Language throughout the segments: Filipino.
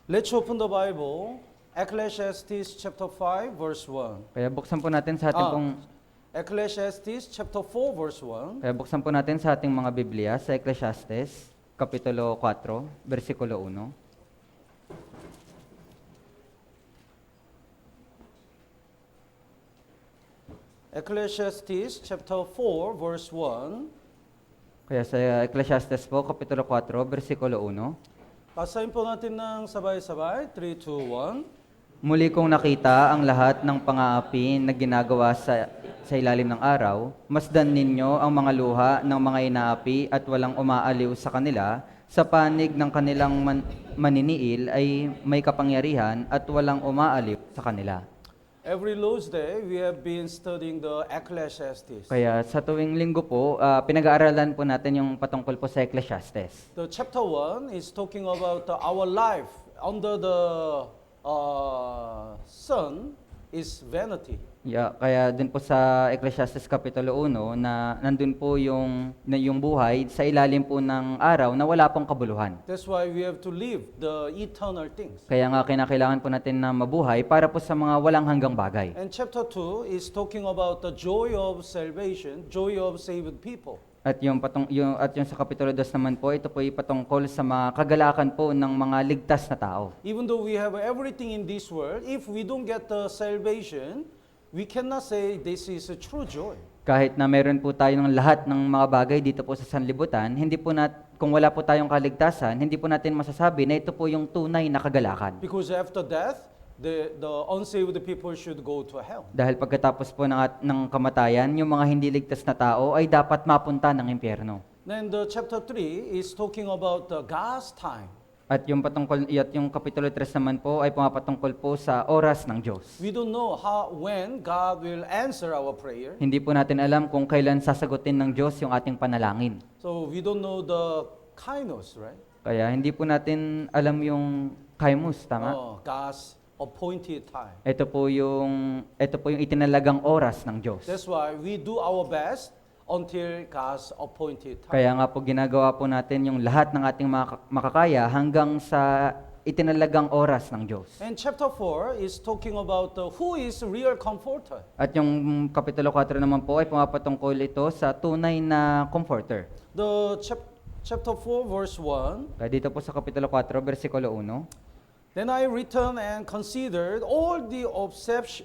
Let's open the Bible, Ecclesiastes chapter 5, verse 1. Kaya buksan po natin sa ating pong Ecclesiastes chapter 4, verse 1. Kaya buksan po natin sa ating mga Biblia sa Ecclesiastes kapitulo 4, bersikulo 1. Ecclesiastes chapter 4, verse 1. Kaya sa Ecclesiastes po kapitulo 4, bersikulo 1. Basahin po natin ng sabay-sabay. 3, 2, 1. Muli kong nakita ang lahat ng pang-aapi na ginagawa sa ilalim ng araw. Masdan ninyo ang mga luha ng mga inaapi at walang umaaliw sa kanila. Sa panig ng kanilang maniniil ay may kapangyarihan at walang umaaliw sa kanila. Every Lord's Day, we have been studying the Ecclesiastes. Kaya sa tuwing linggo po, pinag-aaralan po natin yung patungkol po sa Ecclesiastes. The chapter 1 is talking about our life under the sun is vanity. Kaya dun po sa Ecclesiastes Kapitulo 1 na nandun po yung buhay sa ilalim po ng araw na wala pong kabuluhan. That's why we have to live the eternal things. Kaya nga kinakailangan po natin na mabuhay para po sa mga walang hanggang bagay. And chapter 2 is talking about the joy of salvation, joy of saved people. At yung sa Kapitulo 2 naman po, ito po ay patungkol sa mga kagalakan po ng mga ligtas na tao. Even though we have everything in this world, if we don't get the salvation, we cannot say this is a true joy. Kahit na meron po tayo ng lahat ng mga bagay dito po sa sanlibutan, kung wala po tayong kaligtasan, hindi po natin masasabi na ito po yung tunay na kagalakan. Because after death, the unsaved people should go to hell. Dahil pagkatapos po ng kamatayan, yung mga hindi ligtas na tao ay dapat mapunta ng impyerno. Then the chapter 3 is talking about God's time. At yung Kapitulo 3 naman po ay pumapatungkol po sa oras ng Diyos. We don't know when God will answer our prayer. Hindi po natin alam kung kailan sasagutin ng Diyos yung ating panalangin. So we don't know the kainos, right? Kaya hindi po natin alam yung kaimus, tama? God's appointed time. Ito po yung itinalagang oras ng Diyos. That's why we do our best until God's appointed time. Kaya nga po ginagawa po natin yung lahat ng ating makakaya hanggang sa itinalagang oras ng Diyos. And chapter 4 is talking about who is real comforter. At yung Kapitulo 4 naman po ay pumapatungkol ito sa tunay na comforter. The chapter 4 verse 1. Kaya dito po sa Kapitulo 4, bersikulo 1. Then I returned and considered all the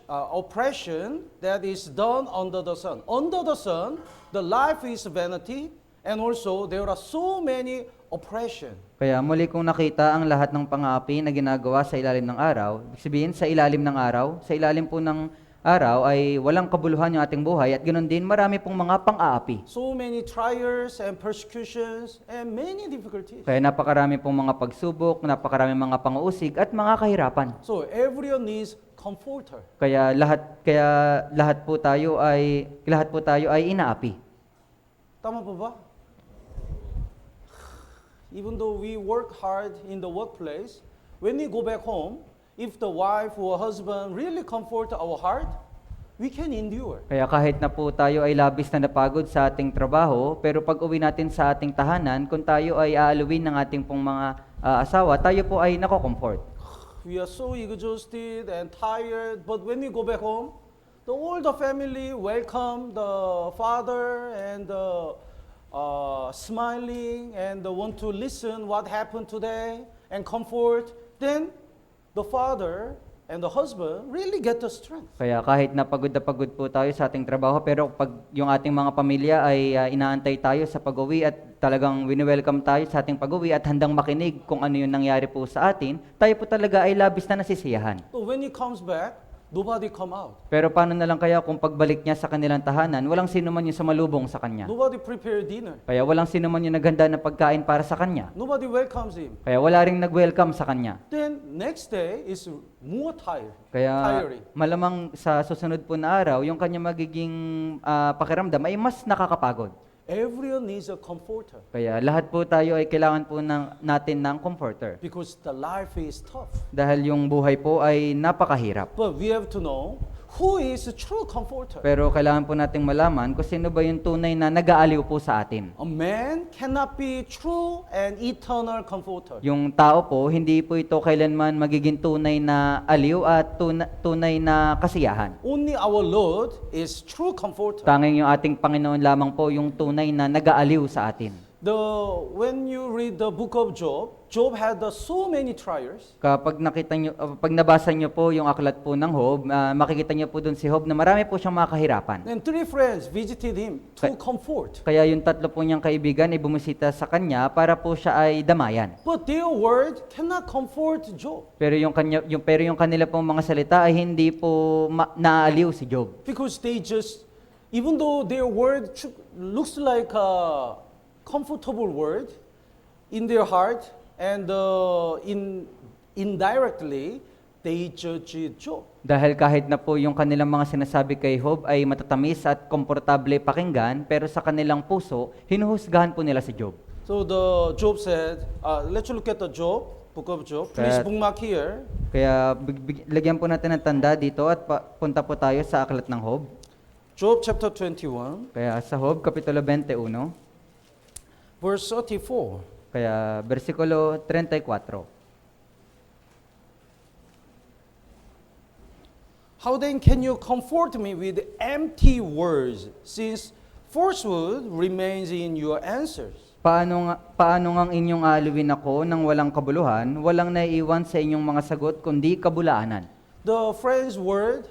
oppression that is done under the sun. Under the sun, the life is vanity, and also there are so many oppression. Kaya muli kong nakita ang lahat ng pang-aapi na ginagawa sa ilalim ng araw. Ibig sabihin, sa ilalim ng araw, sa ilalim po ng araw ay walang kabuluhan yung ating buhay at ganoon din marami pong mga pang-aapi. So many trials and persecutions and many difficulties. Kaya napakarami pong mga pagsubok, napakarami mga pang-uusig at mga kahirapan. So everyone needs comforter. Kaya lahat po tayo ay inaapi. Tama po ba? Even though we work hard in the workplace, when we go back home, if the wife or husband really comfort our heart, we can endure. Kaya kahit na po tayo ay labis na napagod sa ating trabaho, pero pag uwi natin sa ating tahanan, kung tayo ay aaluin ng ating pong mga asawa, tayo po ay nako-comfort. We are so exhausted and tired, but when we go back home, all the family welcome the father and smiling and want to listen what happened today and comfort. Then the father and the husband really get the strength. Kaya kahit na pagod po tayo sa ating trabaho, pero pag yung ating mga pamilya ay inaantay tayo sa pag-uwi at talagang wini-welcome tayo sa ating pag-uwi at handang makinig kung ano yung nangyari po sa atin, tayo po talaga ay labis na nasisiyahan. So when he comes back, nobody come out. Pero paano na lang kaya kung pagbalik niya sa kanilang tahanan, walang sino man yung sumalubong sa kanya? Nobody prepare dinner. Kaya walang sino man yung naghanda na pagkain para sa kanya. Nobody welcomes him. Kaya wala ring nag-welcome sa kanya. Then next day is more Kaya tiring. malamang sa susunod po na araw, yung kanya magiging pakiramdam ay mas nakakapagod. Everyone needs a comforter Kaya lahat po tayo ay kailangan po natin ng comforter. because the life is tough. Dahil yung buhay po ay napakahirap. But we have to know who is a true comforter? Pero kailangan po nating malaman kung sino ba yung tunay na nag-aaliw po sa atin. A man cannot be true and eternal comforter. Yung tao po, hindi po ito kailanman magiging tunay na aliw at tunay na kasiyahan. Only our Lord is true comforter. Tanging yung ating Panginoon lamang po yung tunay na nag-aaliw sa atin. When you read the book of Job, Job had so many trials. Kapag pag nabasa niyo po yung aklat po ng Job, makikita niyo po doon si Job na marami po siyang mga kahirapan. And 3 friends visited him to comfort. Kaya yung tatlo po niyang kaibigan ay bumisita sa kanya para po siya ay damayan. But their word cannot comfort Job. Pero yung kanila pong mga salita ay hindi po naaaliw si Job. Because they just, even though their word looks like a comfortable word in their heart, and indirectly, they judge Job. Dahil kahit na po yung kanilang mga sinasabi kay Job ay matatamis at komportable pakinggan, pero sa kanilang puso, hinuhusgahan po nila si Job. So the Job said, let's look at the book of Job. Please bookmark here. Kaya lagyan po natin ng tanda dito at punta po tayo sa aklat ng Job. Job chapter 21, Kaya sa Job, Kapitulo 21, verse 34. kaya versikulo 34. How then can you comfort me with empty words, since falsehood remains in your answers? Paano ngang inyong aaliwin ako ng walang kabuluhan, walang naiiwan sa inyong mga sagot kundi kabulaanan? The friend's word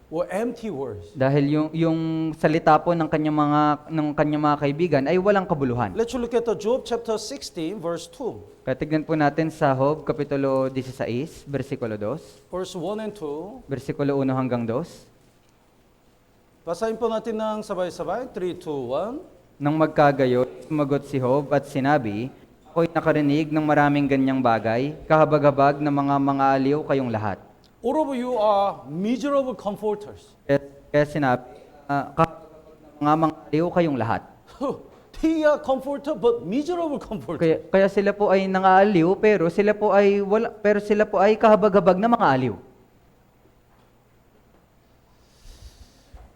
were empty words. Dahil yung salita po ng kanyang mga kaibigan ay walang kabuluhan. Let's look at the Job chapter 16, verse 2. Kaya tignan po natin sa Job, Kapitulo 16, versikulo 2. Verse 1 and 2. Versikulo 1 hanggang 2. Basahin po natin ng sabay-sabay. 3, 2, 1. Nang magkagayon, sumagot si Job at sinabi, ako'y nakarinig ng maraming ganyang bagay, kahabag-habag na mga aliw kayong lahat. All of you are miserable comforters. Kaya sinabi, kahabag-habag na mga aliw kayong lahat. They are comforter but miserable comforter. Kaya sila po ay nangaaliw, pero sila po ay kahabag-habag na mga aliw.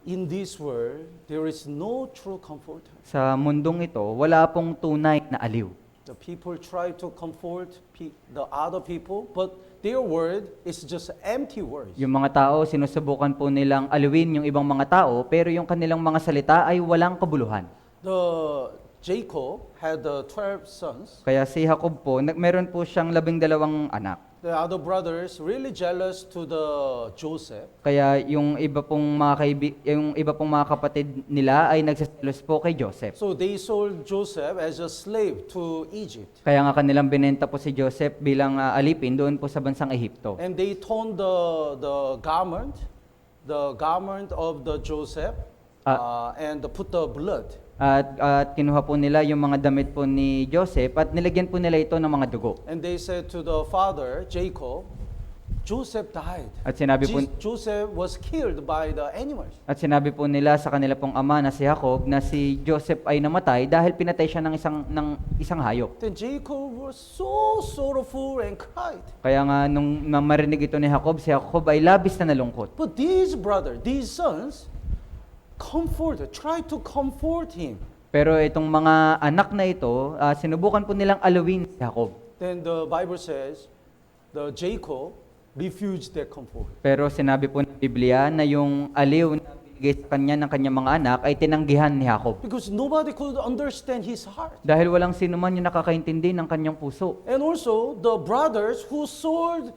In this world, there is no true comforter. Sa mundong ito, wala pong tunay na aliw. The people try to comfort the other people, but their word is just empty words. Yung mga tao, sinusubukan po nilang aliwin yung ibang mga tao, pero yung kanilang mga salita ay walang kabuluhan. Jacob had 12 sons. Kaya si Jacob po, meron po siyang 12 anak. The other brothers really jealous to the Joseph. Kaya yung iba pong mga kapatid nila ay nagsiselos po kay Joseph. So they sold Joseph as a slave to Egypt. Kaya nga kanilang binenta po si Joseph bilang alipin doon po sa bansang Ehipto. And they torn the garment of the Joseph, and put the blood. At kinuha po nila yung mga damit po ni Joseph at nilagyan po nila ito ng mga dugo. And they said to the father, Jacob, Joseph died. At sinabi po Joseph was killed by the animals. At sinabi po nila sa kanila pong ama na si Jacob na si Joseph ay namatay dahil pinatay siya ng isang hayop. Then Jacob was so sorrowful and cried. Kaya nga nung marinig ito ni Jacob, si Jacob ay labis na nalungkot. But these sons, try to comfort him. Pero itong mga anak na ito, sinubukan po nilang alawin si Jacob. Then the Bible says, the Jacob refused their comfort. Pero sinabi po ng Biblia na yung aliw na binigay sa kanya ng kanyang mga anak ay tinanggihan ni Jacob. Because nobody could understand his heart. Dahil walang sino man yung nakakaintindi ng kanyang puso. And also, the brothers who sold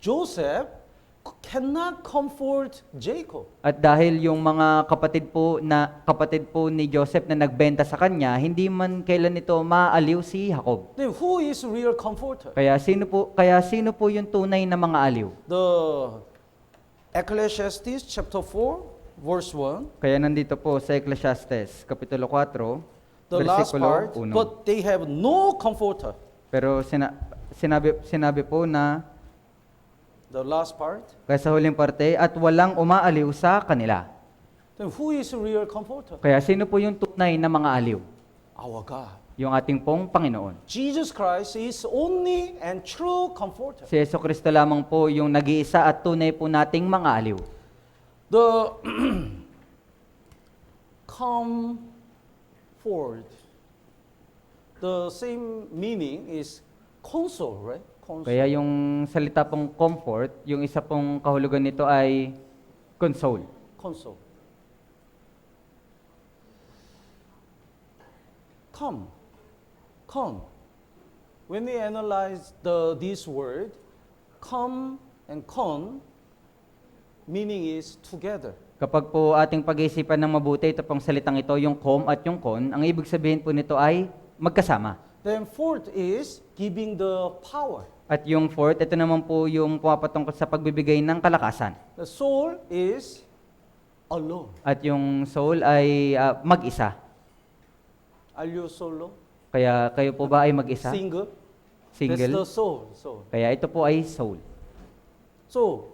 Joseph cannot comfort Jacob. At dahil yung mga kapatid po ni Joseph na nagbenta sa kanya, hindi man kailan ito maaliw si Jacob. Then who is real comforter? Kaya sino po yung tunay na mga aliw? The Ecclesiastes chapter 4 verse 1. Kaya nandito po sa Ecclesiastes kapitulo 4, The last versikulo part, 1. but they have no comforter. Pero sinabi po na The last part. kaya sa huling parte, at walang umaaliw sa kanila. Then who is real comforter? Kaya sino po yung tunay na mga aliw? Our God. Yung ating pong Panginoon. Jesus Christ is only and true comforter. Si Yesu Kristo lamang po yung nag-iisa at tunay po nating mga aliw. The comfort. The same meaning is console, right? Console. Kaya yung salita pong comfort, yung isa pong kahulugan nito ay console. Console. Come. Come. When we analyze this word, come and con, meaning is together. Kapag po ating pag-iisipan ng mabuti, ito pong salitang ito, yung com at yung con, ang ibig sabihin po nito ay magkasama. Then fourth is giving the power. At yung fourth, ito naman po yung pumapatungkol sa pagbibigay ng kalakasan. The soul is alone. At yung soul ay mag-isa. Are you solo? Kaya kayo po ba ay mag-isa? Single? That's Single? the soul. Soul. Kaya ito po ay soul. So,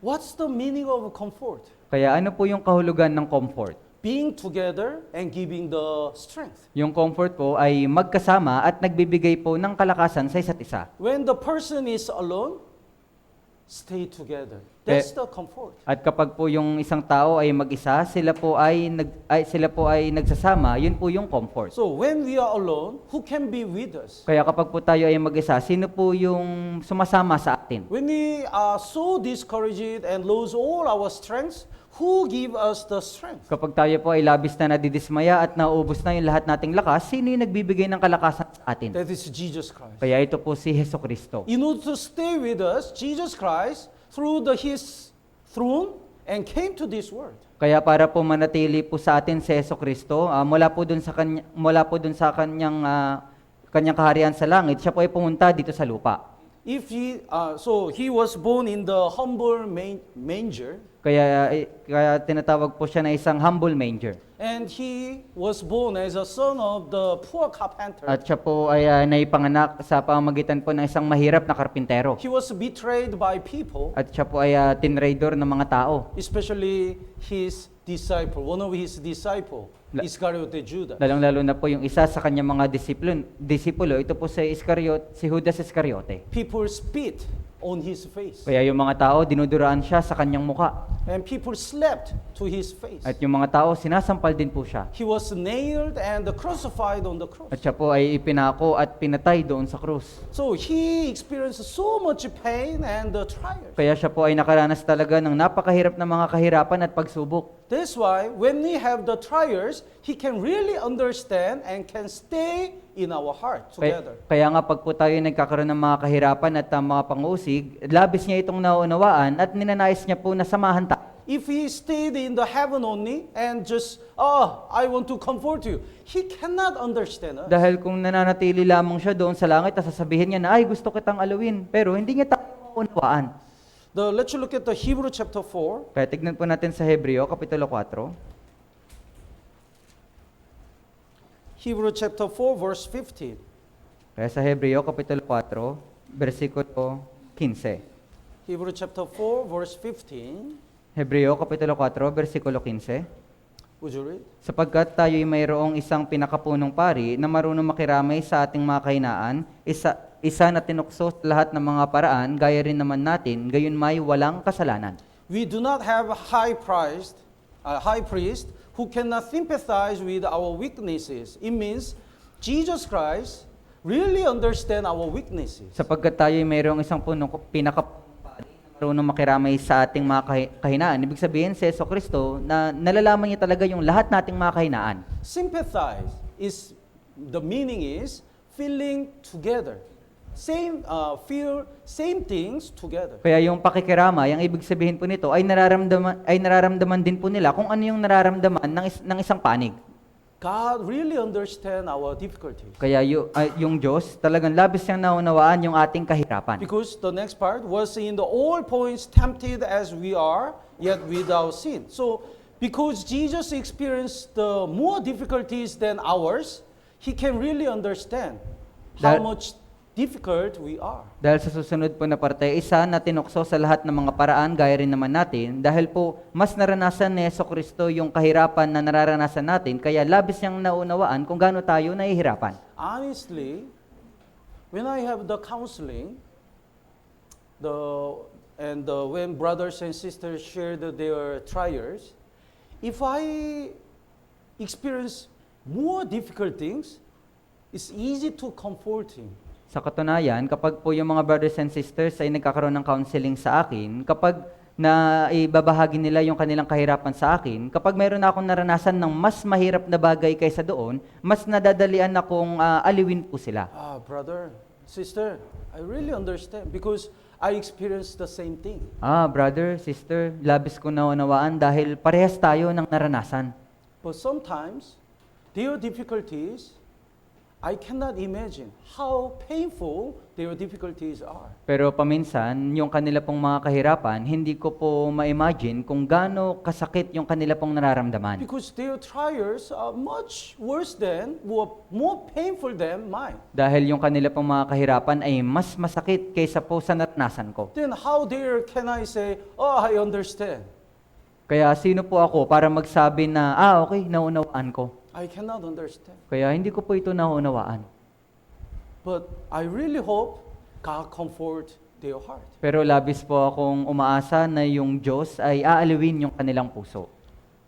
what's the meaning of comfort? Kaya ano po yung kahulugan ng comfort? Being together and giving the strength. Yung comfort po ay magkasama at nagbibigay po ng kalakasan sa isa't isa. When the person is alone, stay together. That's the comfort. At kapag po yung isang tao ay mag-isa, sila po ay nagsasama, yun po yung comfort. So when we are alone, who can be with us? Kaya kapag po tayo ay mag-isa, sino po yung sumasama sa atin? When we are so discouraged and lose all our strengths, who give us the strength? Kapag tayo po ay labis na nadidismaya at naubos na yung lahat nating lakas, sino yung nagbibigay ng kalakasan sa atin? That is Jesus Christ. Kaya ito po si Hesukristo. In order to stay with us, Jesus Christ, through His throne, and came to this world. Kaya para po manatili po sa atin si Hesukristo, mula po dun sa kanyang kaharian sa langit, siya po ay pumunta dito sa lupa. So he was born in the humble manger, Kaya tinatawag po siya na isang humble manger. and he was born as a son of the poor carpenter. At siya po ay naipanganak sa pamamagitan po ng isang mahirap na karpintero. He was betrayed by people, At siya po ay tinraidor ng mga tao. especially his disciple, one of his disciple, Iscariote Judas. Lalong-lalo na po yung isa sa kanyang mga disipulo, ito po si Judas Iscariote. People spit on his face, Kaya yung mga tao, dinuduraan siya sa kanyang muka. and people slapped to his face. At yung mga tao, sinasampal din po siya. He was nailed and crucified on the cross. At siya po ay ipinako at pinatay doon sa krus. So he experienced so much pain and trials. Kaya siya po ay nakaranas talaga ng napakahirap na mga kahirapan at pagsubok. That's why when we have the trials, he can really understand and can stay in our heart together. Kaya nga pag po tayo nagkakaroon ng mga kahirapan at mga pangusig, labis niya itong nauunawaan at ninanais niya po na samahan tayo. If he stayed in the heaven only and just, I want to comfort you, he cannot understand us. Dahil kung nananatili lamang siya doon sa langit, at sasabihin niya na, ay gusto kitang alawin, pero hindi niya tayo maunawaan. Let's look at the Hebrew chapter 4. Kaya tignan po natin sa Hebreo, Kapitulo 4. Hebrew chapter 4, verse 15. Kaya sa Hebreo, Kapitulo 4, versikulo 15. Hebrew chapter 4, verse 15. Hebreo, Kapitulo 4, versikulo 15. Would you read? Sapagkat tayo'y mayroong isang pinakapunong pari na marunong makiramay sa ating mga kahinaan, isa na tinukso sa lahat ng mga paraan, gaya rin naman natin, gayon may walang kasalanan. We do not have a high priest who cannot sympathize with our weaknesses. It means Jesus Christ really understands our weaknesses. Sapagkat tayo'y mayroong isang pinakapunong pari na marunong makiramay sa ating mga kahinaan. Ibig sabihin, si Jesucristo, na nalalaman niya talaga yung lahat nating mga kahinaan. Sympathize the meaning is feeling together. Feel same things together. Kaya yung pakikiramay, ang ibig sabihin po nito ay nararamdaman din po nila kung ano yung nararamdaman ng isang panig. God really understands our difficulties. Kaya yung Diyos talagang labis niyang naunawaan yung ating kahirapan. Because the next part was in the all points tempted as we are, yet without sin. So, because Jesus experienced the more difficulties than ours, He can really understand how much difficult we are. Dahil sa susunod po na parte, isa na tinukso sa lahat ng mga paraan, gaya rin naman natin, dahil po mas naranasan ni Jesucristo yung kahirapan na nararanasan natin, kaya labis niyang naunawaan kung gaano tayo nahihirapan. Honestly, when I have the counseling, and when brothers and sisters shared their trials, if I experience more difficult things, it's easy to comfort him. Sa katunayan, kapag po yung mga brothers and sisters ay nagkakaroon ng counseling sa akin, kapag na ibabahagi nila yung kanilang kahirapan sa akin, kapag mayroon na akong naranasan ng mas mahirap na bagay kaysa doon, mas nadadalian akong aliwin po sila. Brother, sister, I really understand because I experienced the same thing. Brother, sister, labis ko naunawaan dahil parehas tayo ng naranasan. But sometimes, their difficulties, I cannot imagine how painful their difficulties are. Pero paminsan, yung kanila pong mga kahirapan, hindi ko po ma-imagine kung gaano kasakit yung kanila pong nararamdaman. Because their trials are much worse than, more painful than mine. Dahil yung kanila pong mga kahirapan ay mas masakit kaysa po sa naranasan ko. Then how dare can I say, oh, I understand? Kaya sino po ako para magsabi na, okay, naunawaan ko. I cannot understand. Kaya hindi ko po ito naunawaan. But I really hope God comfort their heart. Pero labis po akong umaasa na yung Diyos ay aaliwin yung kanilang puso.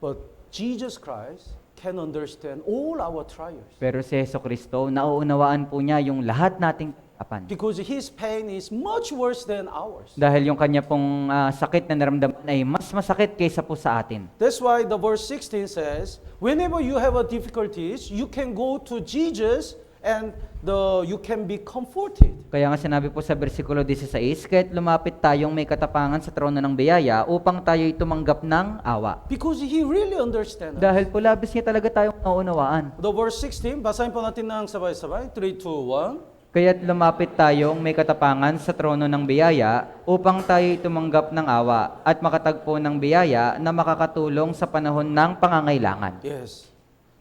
But Jesus Christ can understand all our trials. Pero si Jesucristo, nauunawaan po niya yung lahat nating kahirapan. Because His pain is much worse than ours. Dahil yung kanya pong sakit na naramdaman ay mas masakit kaysa po sa atin. That's why the verse 16 says, whenever you have a difficulties, you can go to Jesus and you can be comforted. Kaya nga sinabi po sa versikulo 16, kahit lumapit tayong may katapangan sa trono ng biyaya upang tayo'y tumanggap ng awa. Because He really understands us. Dahil po labis niya talaga tayong nauunawaan. The verse 16, basahin po natin ng sabay-sabay. 3, 2, 1. Kaya't lumapit tayong may katapangan sa trono ng biyaya upang tayo'y tumanggap ng awa at makatagpo ng biyaya na makakatulong sa panahon ng pangangailangan. Yes.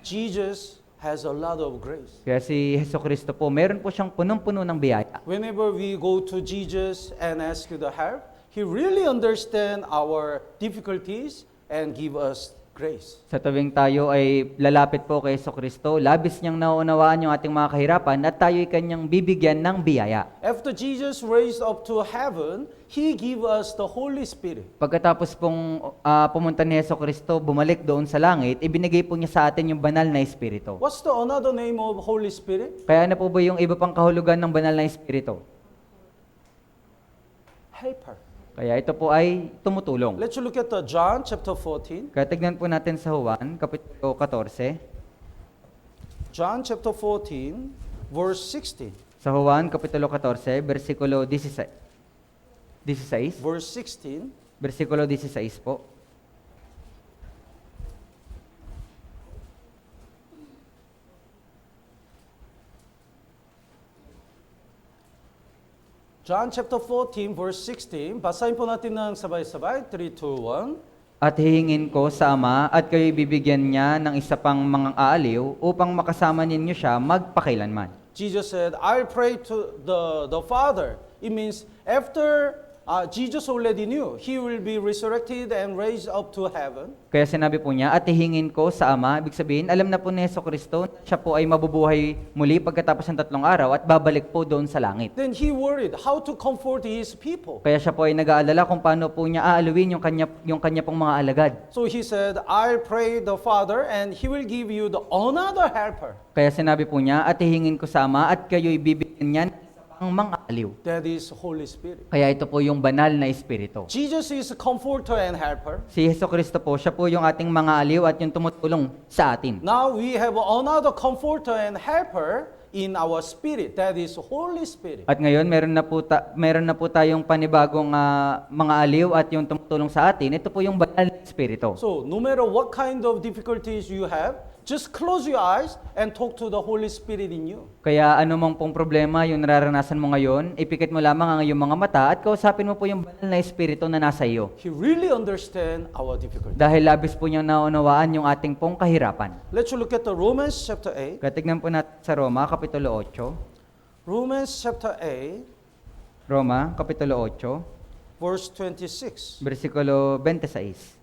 Jesus has a lot of grace. Kaya si Jesucristo po, meron po siyang punong-puno ng biyaya. Whenever we go to Jesus and ask the help, He really understands our difficulties and give us grace. Sa tuwing tayo ay lalapit po kay Jesucristo, labis niyang nauunawaan yung ating mga kahirapan at tayo'y kanyang bibigyan ng biyaya. After Jesus raised up to heaven, He give us the Holy Spirit. Pagkatapos pong pumunta ni Jesucristo, bumalik doon sa langit, ibinigay po niya sa atin yung banal na Espiritu. What's the another name of Holy Spirit? Kaya ano po ba yung iba pang kahulugan ng banal na Espiritu? Helper. Kaya ito po ay tumutulong. Let's look at John chapter 14. Kaya tignan po natin sa Juan, Kapitulo 14. John chapter 14, verse 16. Sa Juan, Kapitulo 14, versikulo 16. Verse 16. Versikulo 16 po. John chapter 14, verse 16. Basahin po natin ng sabay-sabay. 3, 2, 1. At hihingin ko sa Ama at kayo'y bibigyan niya ng isa pang mga aaliw upang makasama ninyo siya magpakailanman. Jesus said, I'll pray to the Father. It means after Jesus already knew He will be resurrected and raised up to heaven. Kaya sinabi po niya, at hihingin ko sa Ama, ibig sabihin, alam na po ni Jesucristo, siya po ay mabubuhay muli pagkatapos ng 3 araw at babalik po doon sa langit. Then He worried how to comfort His people. Kaya siya po ay nag-aalala kung paano po niya aaluin yung kanya pong mga alagad. So He said, I'll pray the Father and He will give you the another helper. Kaya sinabi po niya, at hihingin ko sa Ama at kayo'y bibigyan niya ng isa pang mga aliw. That is Holy Spirit. Kaya ito po yung banal na Espiritu. Jesus is a comforter and helper. Si Jesucristo po, siya po yung ating mga aliw at yung tumutulong sa atin. Now we have another comforter and helper in our spirit. That is Holy Spirit. At ngayon, meron na po tayong panibagong mga aliw at yung tumutulong sa atin. Ito po yung banal na Espiritu. So no matter what kind of difficulties you have, just close your eyes and talk to the Holy Spirit in you. Kaya anumang pong problema yung nararanasan mo ngayon, ipikit mo lamang ang iyong mga mata at kausapin mo po yung banal na Espiritu na nasa iyo. He really understands our difficulties. Dahil labis po niyang naunawaan yung ating pong kahirapan. Let's look at the Romans chapter 8. Katignan po natin sa Roma, Kapitulo 8. Romans chapter 8, Roma, Kapitulo 8, verse 26. versikulo 26.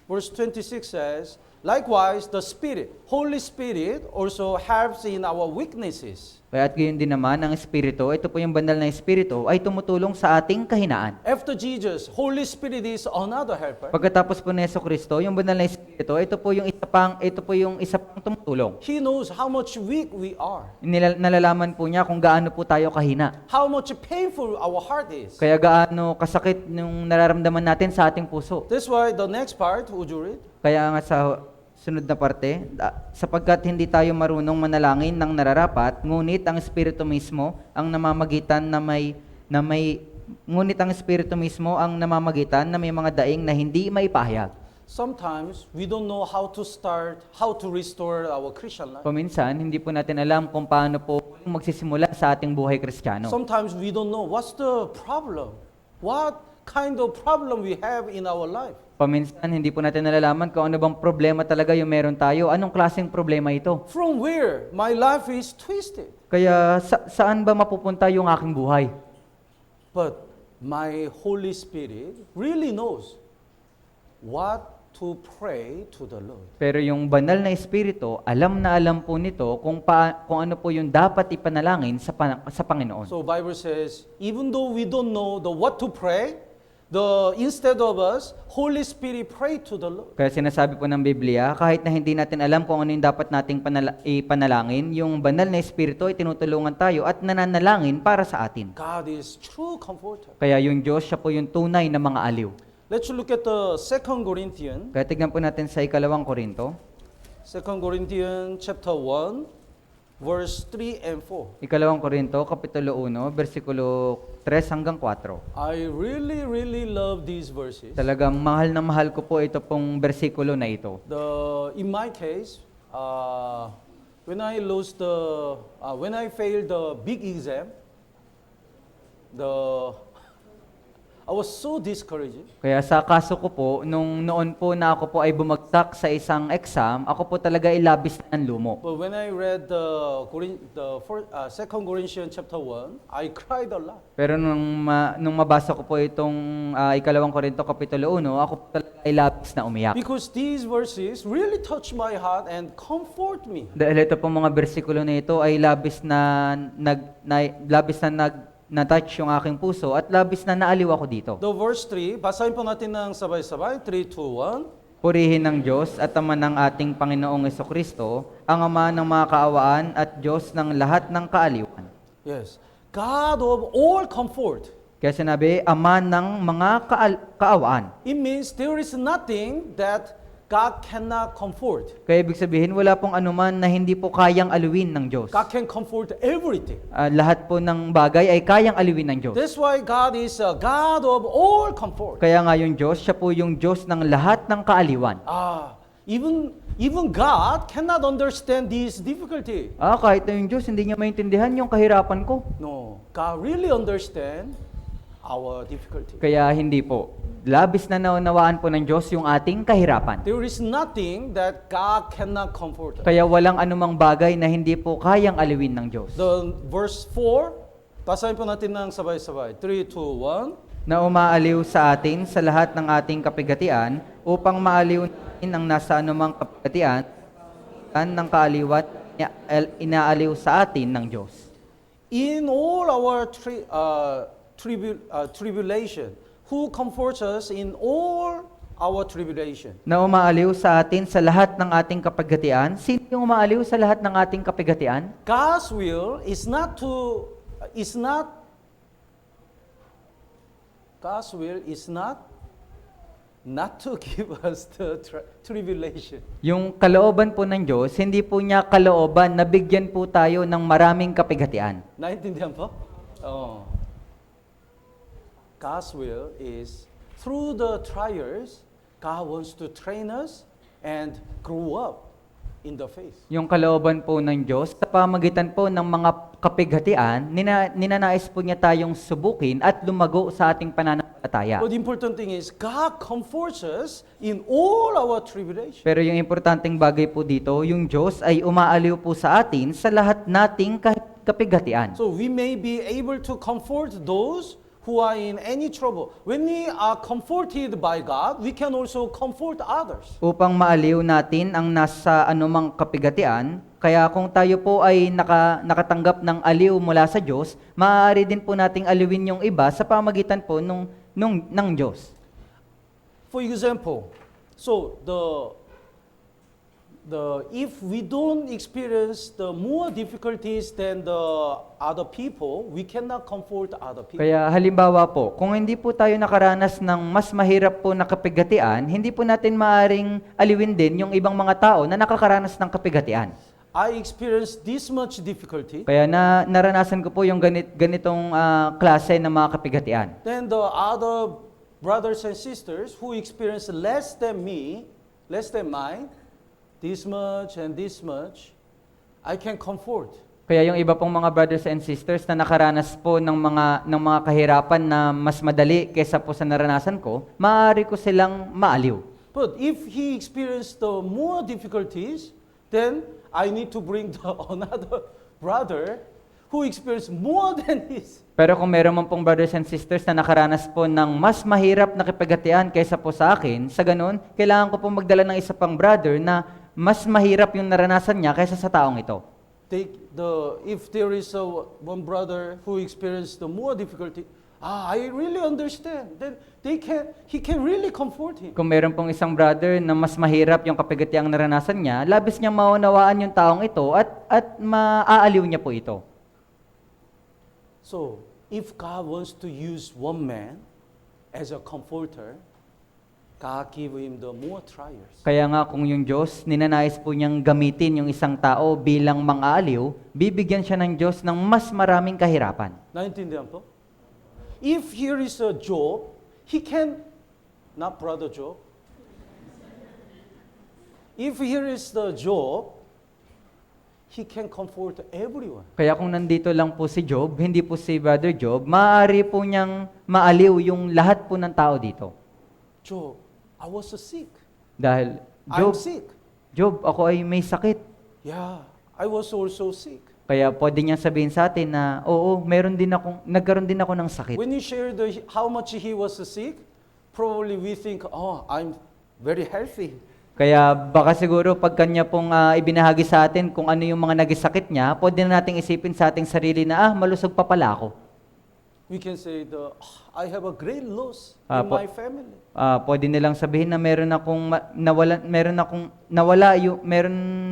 Verse 26 says, likewise, the Spirit, Holy Spirit, also helps in our weaknesses. Kaya at gayon din naman, ang Espiritu, ito po yung banal na Espiritu, ay tumutulong sa ating kahinaan. After Jesus, Holy Spirit is another helper. Pagkatapos po ni Jesucristo, yung banal na Espiritu, ito po yung isa pang tumutulong. He knows how much weak we are, Nalalaman po niya kung gaano po tayo kahina. how much painful our heart is. Kaya gaano kasakit yung nararamdaman natin sa ating puso. That's why the next part, would you read? Kaya nga sa sunod na parte, sapagkat hindi tayo marunong manalangin ng nararapat, ngunit ang Espiritu mismo ang namamagitan na may mga daing na hindi maipahayag. Sometimes we don't know how to restore our Christian life. Paminsan, hindi po natin alam kung paano po magsisimula sa ating buhay Kristiyano. Sometimes we don't know what's the problem. What kind of problem we have in our life. Paminsan, hindi po natin nalalaman kung ano bang problema talaga yung meron tayo. Anong klaseng problema ito? From where my life is twisted. Kaya saan ba mapupunta yung aking buhay? But my Holy Spirit really knows what to pray to the Lord. Pero yung banal na Espiritu, alam na alam po nito kung ano po yung dapat ipanalangin sa Panginoon. So Bible says, even though we don't know what to pray, instead of us, Holy Spirit pray to the Lord. Kaya sinasabi po ng Biblia, kahit na hindi natin alam kung ano yung dapat nating ipanalangin, yung banal na Espiritu ay tinutulungan tayo at nananalangin para sa atin. God is true comforter. Kaya yung Diyos, siya po yung tunay na mga aliw. Let's look at the 2 Corinthians. Kaya tignan po natin sa 2 Korinto, 2 Corinthians chapter 1, verse 3 and 4. 2 Korinto, Kapitulo 1, versikulo 3 hanggang 4. I really love these verses. Talagang mahal na mahal ko po ito pong bersikulo na ito. In my case, when I failed the big exam, I was so discouraged. Kaya sa kaso ko po, nung noon po na ako po ay bumagsak sa isang exam, ako po talaga ay labis na ng lumo. But when I read the 2 Corinthians chapter 1, I cried a lot. Pero nung mabasa ko po itong 2 Korinto Kapitulo 1, ako po talaga ay labis na umiyak. Because these verses really touch my heart and comfort me. Dahil ito pong mga bersikulo na ito ay labis na na-touch yung aking puso at labis na naaliw ako dito. The verse 3, basahin po natin ng sabay-sabay. 3, 2, 1. Purihin ng Diyos at Ama ng ating Panginoong Jesucristo, ang Ama ng mga kaawaan at Diyos ng lahat ng kaaliwan. Yes. God of all comfort. Kaya sinabi, Ama ng mga kaawaan. It means there is nothing that God cannot comfort. Kaya ibig sabihin, wala pong anuman na hindi po kayang aluin ng Diyos. God can comfort everything. Lahat po ng bagay ay kayang aluin ng Diyos. That's why God is a God of all comfort. Kaya nga yung Diyos, siya po yung Diyos ng lahat ng kaaliwan. Even God cannot understand this difficulty. Kahit na yung Diyos, hindi niya maintindihan yung kahirapan ko. No, God really understand our difficulty. Kaya hindi po. Labis na naunawaan po ng Diyos yung ating kahirapan. There is nothing that God cannot comfort us. Kaya walang anumang bagay na hindi po kayang aliwin ng Diyos. The verse 4, basahin po natin ng sabay-sabay. 3, 2, 1. Na umaaliw sa atin sa lahat ng ating kapigatian upang maaliw natin ang nasa anumang kapigatian ng kaaliwan inaaliw sa atin ng Diyos. In all our tribulation, who comforts us in all our tribulation? Na umaaliw sa atin sa lahat ng ating kapigatian. Sino yung umaaliw sa lahat ng ating kapigatian? God's will is not to give us the tribulation. Yung kalooban po ng Diyos, hindi po niya kalooban na bigyan po tayo ng maraming kapigatian. Naintindihan po? God's will is, through the trials, God wants to train us and grow up in the faith. Yung kalooban po ng Diyos, sa pamagitan po ng mga kapighatian, ninanais po niya tayong subukin at lumago sa ating pananampalataya. But the important thing is, God comforts us in all our tribulation. Pero yung importanteng bagay po dito, yung Diyos ay umaaliw po sa atin sa lahat nating kapighatian. So we may be able to comfort those who are in any trouble. When we are comforted by God, we can also comfort others. Upang maaliw natin ang nasa anumang kapigatian, kaya kung tayo po ay nakatanggap ng aliw mula sa Diyos, maaari din po nating aliwin yung iba sa pamagitan po ng Diyos. For example, so if we don't experience the more difficulties than the other people, we cannot comfort other people. Kaya halimbawa po, kung hindi po tayo nakaranas ng mas mahirap po na kapigatian, hindi po natin maaring aliwin din yung ibang mga tao na nakakaranas ng kapigatian. I experienced this much difficulty. Kaya naranasan ko po yung ganitong klase ng mga kapigatian. Then the other brothers and sisters who experience less than me, less than mine, this much and this much, I can comfort. Kaya yung iba pong mga brothers and sisters na nakaranas po ng mga kahirapan na mas madali kaysa po sa naranasan ko, maaari ko silang maaliw. But if he experienced the more difficulties, then I need to bring another brother who experienced more than his. Pero kung meron man pong brothers and sisters na nakaranas po ng mas mahirap na kapigatian kaysa po sa akin, sa ganun, kailangan ko po magdala ng isa pang brother na mas mahirap yung naranasan niya kaysa sa taong ito. If there is one brother who experienced the more difficulty, I really understand. Then he can really comfort him. Kung meron pong isang brother na mas mahirap yung kapigatiang naranasan niya, labis niyang maunawaan yung taong ito at maaaliw niya po ito. So, if God wants to use one man as a comforter, God give him the more trials. Kaya nga kung yung Diyos, ninanais po niyang gamitin yung isang tao bilang mang-aaliw, bibigyan siya ng Diyos ng mas maraming kahirapan. Naintindihan po? If here is a Job, he can, not brother Job. If here is the Job, he can comfort everyone. Kaya kung nandito lang po si Job, hindi po si Brother Job, maaari po niyang maaliw yung lahat po ng tao dito. Job, I was sick. Dahil, I'm sick. Job, ako ay may sakit. Yeah, I was also sick. Kaya pwede niyang sabihin sa atin na, oo, nagkaroon din ako ng sakit. When you share how much he was sick, probably we think, I'm very healthy. Kaya baka siguro pag kanya pong ibinahagi sa atin kung ano yung mga nagisakit niya, pwede na nating isipin sa ating sarili na, malusog pa pala ako. We can say, I have a great loss in my family. Pwede nilang sabihin na meron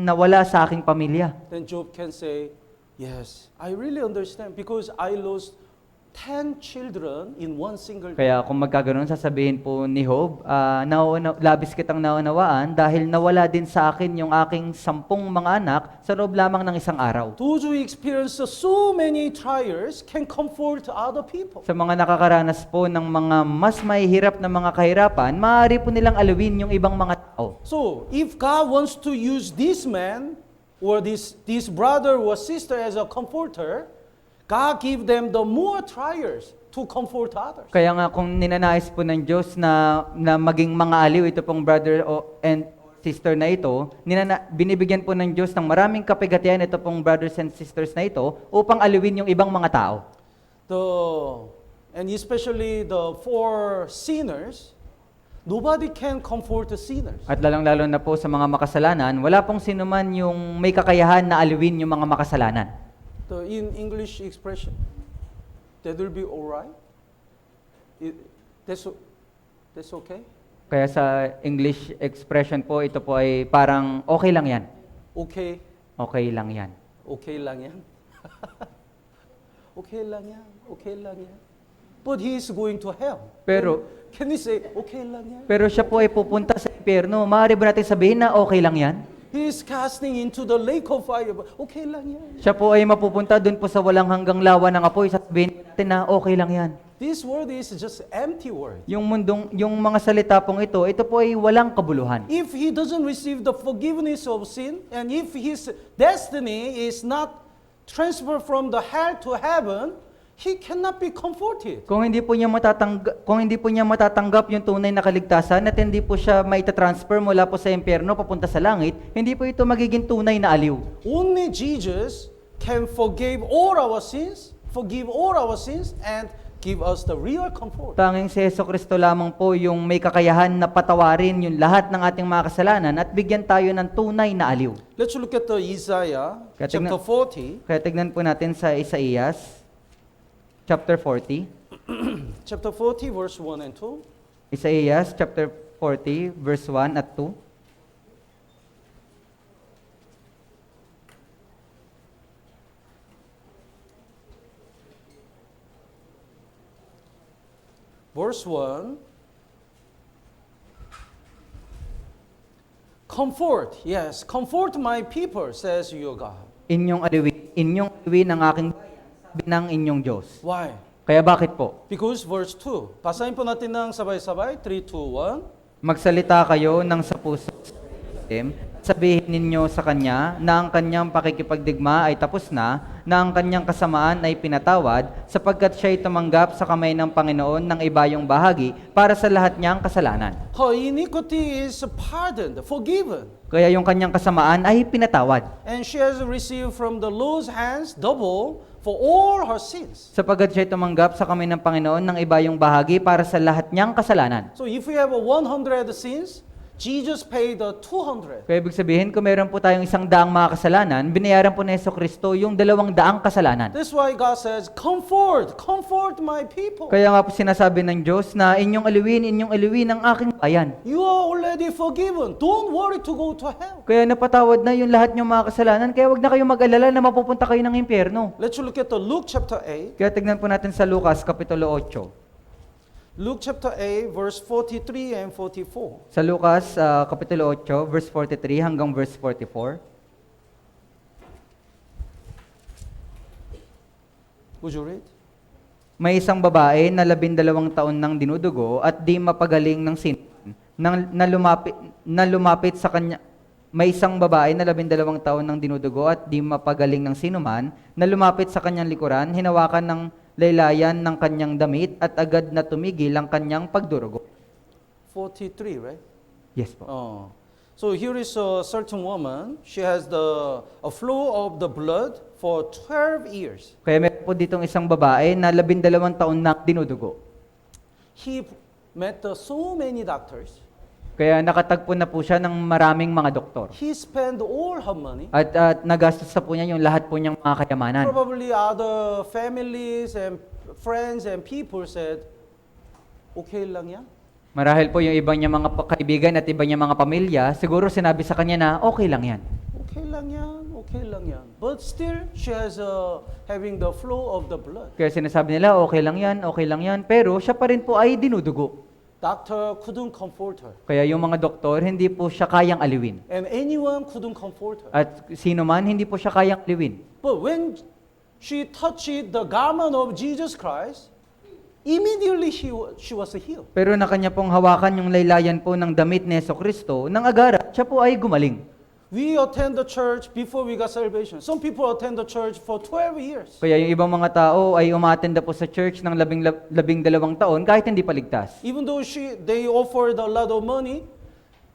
nawala sa aking pamilya. Then Job can say, yes, I really understand because I lost 10 children in one single day. Kaya kung magkaganoon, sasabihin po ni Job, labis kitang naunawaan dahil nawala din sa akin yung aking 10 mga anak sa loob lamang ng isang araw. Those who experience so many trials can comfort other people. Sa mga nakakaranas po ng mga mas mahihirap na mga kahirapan, maaari po nilang alawin yung ibang mga tao. So, if God wants to use this man or this brother or sister as a comforter, God give them the more trials to comfort others. Kaya nga kung ninanais po ng Diyos na maging mga aliw ito pong brother and sister na ito, binibigyan po ng Diyos ng maraming kapigatian ito pong brothers and sisters na ito upang aliwin yung ibang mga tao. And especially for sinners, nobody can comfort the sinners. At lalong-lalo na po sa mga makasalanan, wala pong sino man yung may kakayahan na aliwin yung mga makasalanan. In English expression, that will be all right. That's okay. Kaya sa English expression po, ito po ay parang okay lang yan. Okay. Okay lang yan. Okay lang yan. Okay lang yan. Okay lang yan. But he is going to hell. Pero, can you say, okay lang yan? pero siya po ay pupunta sa impyerno. Maaari ba natin sabihin na okay lang yan? He is casting into the lake of fire. Okay lang yan. Siya po ay mapupunta doon po sa walang hanggang lawa ng apoy. Sabihin natin na okay lang yan. This word is just empty word. Yung mga salita pong ito po ay walang kabuluhan. If he doesn't receive the forgiveness of sin, and if his destiny is not transferred from the hell to heaven, he cannot be comforted. Kung hindi po niya matatanggap yung tunay na kaligtasan at hindi po siya maitatransfer mula po sa impyerno papunta sa langit, hindi po ito magiging tunay na aliw. Only Jesus can forgive all our sins, and give us the real comfort. Tanging si Jesucristo lamang po yung may kakayahan na patawarin yung lahat ng ating mga kasalanan at bigyan tayo ng tunay na aliw. Let's look at the Isaiah Kaya chapter 40. Kaya tignan po natin sa Isaías, chapter 40. Chapter 40, verse 1 and 2. Isaías, chapter 40, verse 1 at 2. Verse 1. Comfort, yes, comfort my people, says your God. Inyong aliwin ang aking bayan, sabi ng inyong Diyos. Why? Kaya bakit po? Because verse 2. Basahin po natin ng sabay-sabay. 3, 2, 1. Magsalita kayo ng sa puso, sabihin ninyo sa Kanya na ang Kanyang pakikipagdigma ay tapos na ang Kanyang kasamaan ay pinatawad, sapagkat siya'y tumanggap sa kamay ng Panginoon ng ibayong bahagi para sa lahat niyang kasalanan. Her iniquity is pardoned, forgiven. Kaya yung Kanyang kasamaan ay pinatawad, And she has received from the Lord's hands double for all her sins. sapagkat siya'y tumanggap sa kamay ng Panginoon ng ibayong bahagi para sa lahat niyang kasalanan. So if we have 100 sins, Jesus paid the 200. Kaya ibig sabihin, kung meron po tayong 100 mga kasalanan, binayaran po ni Jesucristo yung 200 kasalanan. That's why God says, comfort, comfort my people. Kaya nga po sinasabi ng Diyos na inyong aliwin ang aking bayan. You are already forgiven. Don't worry to go to hell. Kaya napatawad na yung lahat ng mga kasalanan, kaya wag na kayong mag-alala na mapupunta kayo ng impyerno. Let's look at the Luke chapter 8. Kaya tignan po natin sa Lucas, Kapitulo 8. Luke chapter 8, verse 43 and 44. Sa Lucas, Kapitulo 8, verse 43 hanggang verse 44. Would you read? May isang babae na 12 taon nang dinudugo at di mapagaling ng sinuman, na lumapit sa kanya. May isang babae na 12 taon nang dinudugo at di mapagaling ng sinuman, na lumapit sa kanyang likuran, hinawakan ng laylayan ng kanyang damit at agad na tumigil ang kanyang pagdurugo. 43, right? Yes po. Oh. So here is a certain woman. She has a flow of the blood for 12 years. Kaya meron po ditong isang babae na 12 taon na dinudugo. He met so many doctors. Kaya nakatagpo na po siya ng maraming mga doktor. He spent all her money. At nagastos na po niya yung lahat po niyang mga kayamanan. Probably other families and friends and people said, okay lang yan. Marahil po yung ibang niya mga kaibigan at ibang niya mga pamilya, siguro sinabi sa kanya na okay lang yan. Okay lang yan, okay lang yan. But still, she has having the flow of the blood. Kaya sinasabi nila okay lang yan, pero siya pa rin po ay dinudugo. Doctor couldn't comfort her. Kaya yung mga doktor, hindi po siya kayang aliwin. And anyone couldn't comfort her. At sino man, hindi po siya kayang aliwin. But when she touched the garment of Jesus Christ, immediately she was healed. Pero na kanya pong hawakan yung laylayan po ng damit ni Jesucristo, nang agara, siya po ay gumaling. We attend the church before we got salvation. Some people attend the church for 12 years. Kaya yung ibang mga tao ay umattenda po sa church ng 12 taon kahit hindi paligtas. Even though they offered a lot of money,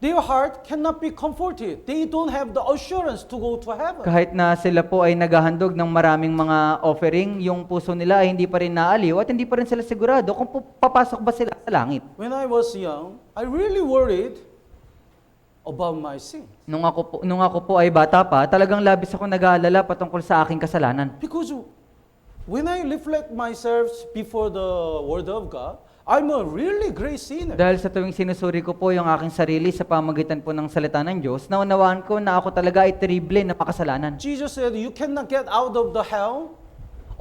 their heart cannot be comforted. They don't have the assurance to go to heaven. Kahit na sila po ay naghahandog ng maraming mga offering, yung puso nila ay hindi pa rin naaliw at hindi pa rin sila sigurado kung papasok ba sila sa langit. When I was young, I really worried about my sin. Nung ako po ay bata pa, talagang labis ako nag-aalala patungkol sa aking kasalanan. Because when I reflect myself before the Word of God, I'm a really great sinner. Dahil sa tuwing sinusuri ko po yung aking sarili sa pamagitan po ng salita ng Diyos, naunawaan ko na ako talaga ay terrible na makasalanan. Jesus said, you cannot get out of the hell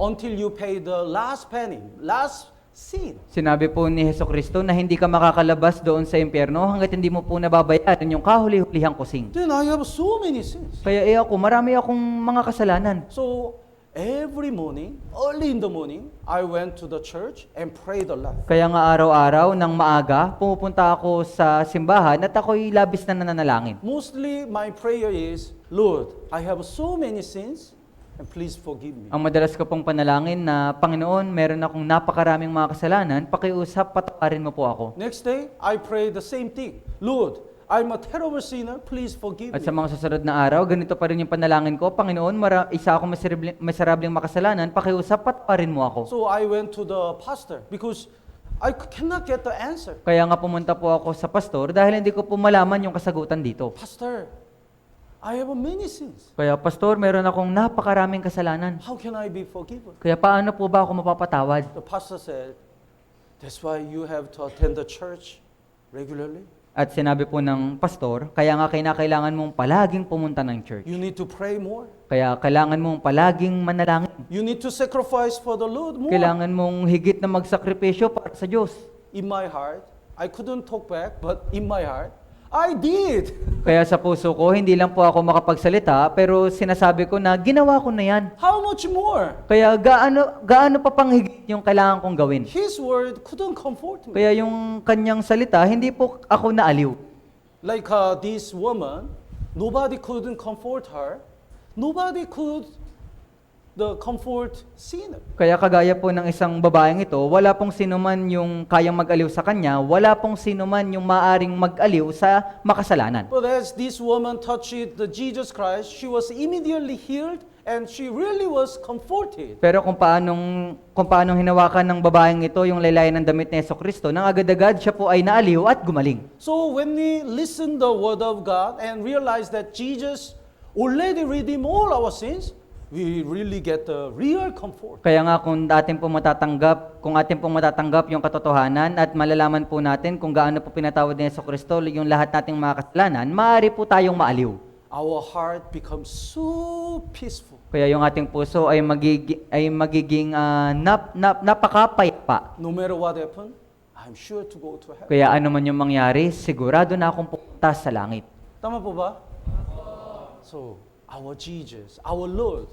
until you pay the last penny, last sin. Sinabi po ni Jesucristo na hindi ka makakalabas doon sa impyerno hanggat hindi mo po nababayaran yung kahuli-hulihang kusing. Then I have so many sins. Kaya marami akong mga kasalanan. So every morning, early in the morning, I went to the church and prayed a lot. Kaya nga araw-araw ng maaga, pumupunta ako sa simbahan at ako'y labis na nananalangin. Mostly my prayer is, Lord, I have so many sins, and please forgive me. Ang madalas ko pong panalangin na, Panginoon, meron akong napakaraming mga kasalanan, pakiusap, patawarin mo po ako. Next day, I pray the same thing. Lord, I'm a terrible sinner. Please forgive At sa me. mga susunod na araw, ganito pa rin yung panalangin ko, Panginoon, isa akong miserabling makasalanan, pakiusap at pa rin mo ako. So I went to the pastor because I cannot get the answer. Kaya nga pumunta po ako sa pastor dahil hindi ko po malaman yung kasagutan dito. Pastor, I have many sins. Kaya pastor, meron akong napakaraming kasalanan. How can I be forgiven? Kaya paano po ba ako mapapatawad? The pastor said, that's why you have to attend the church regularly. At sinabi po ng pastor, kaya nga kailangan mong palaging pumunta ng church. You need to pray more. Kaya kailangan mong palaging manalangin. You need to sacrifice for the Lord more. Kailangan mong higit na magsakripisyo para sa Diyos. In my heart, I couldn't talk back, but in my heart, I did. Kaya sa puso ko, hindi lang po ako makapagsalita, pero sinasabi ko na ginawa ko na yan. How much more? Kaya gaano pa pang higit yung kailangan kong gawin. His word couldn't comfort me. Kaya yung kanyang salita, hindi po ako naaliw. Like this woman, nobody couldn't comfort her. Nobody could comfort sinner. Kaya kagaya po ng isang babaeng ito, wala pong sinuman yung kayang mag-aliw sa kanya, wala pong sinuman yung maaring mag-aliw sa makasalanan. But as this woman touched the Jesus Christ, she was immediately healed and she really was comforted. Pero kung paanong hinawakan ng babaeng ito yung laylayan ng damit ni Jesucristo, nang agad-agad siya po ay naaliw at gumaling. So when we listen the word of God and realize that Jesus already redeemed all our sins, we really get the real comfort. Kaya nga kung atin pong matatanggap yung katotohanan at malalaman po natin kung gaano po pinatawad ni Jesucristo yung lahat nating mga kasalanan, maaari po tayong maaliw. Our heart becomes so peaceful. Kaya yung ating puso ay magiging napakapayapa. No matter what happened, I'm sure to go to heaven. Kaya ano man yung mangyari, sigurado na akong pupunta sa langit. Tama po ba? So, our Jesus, our Lord,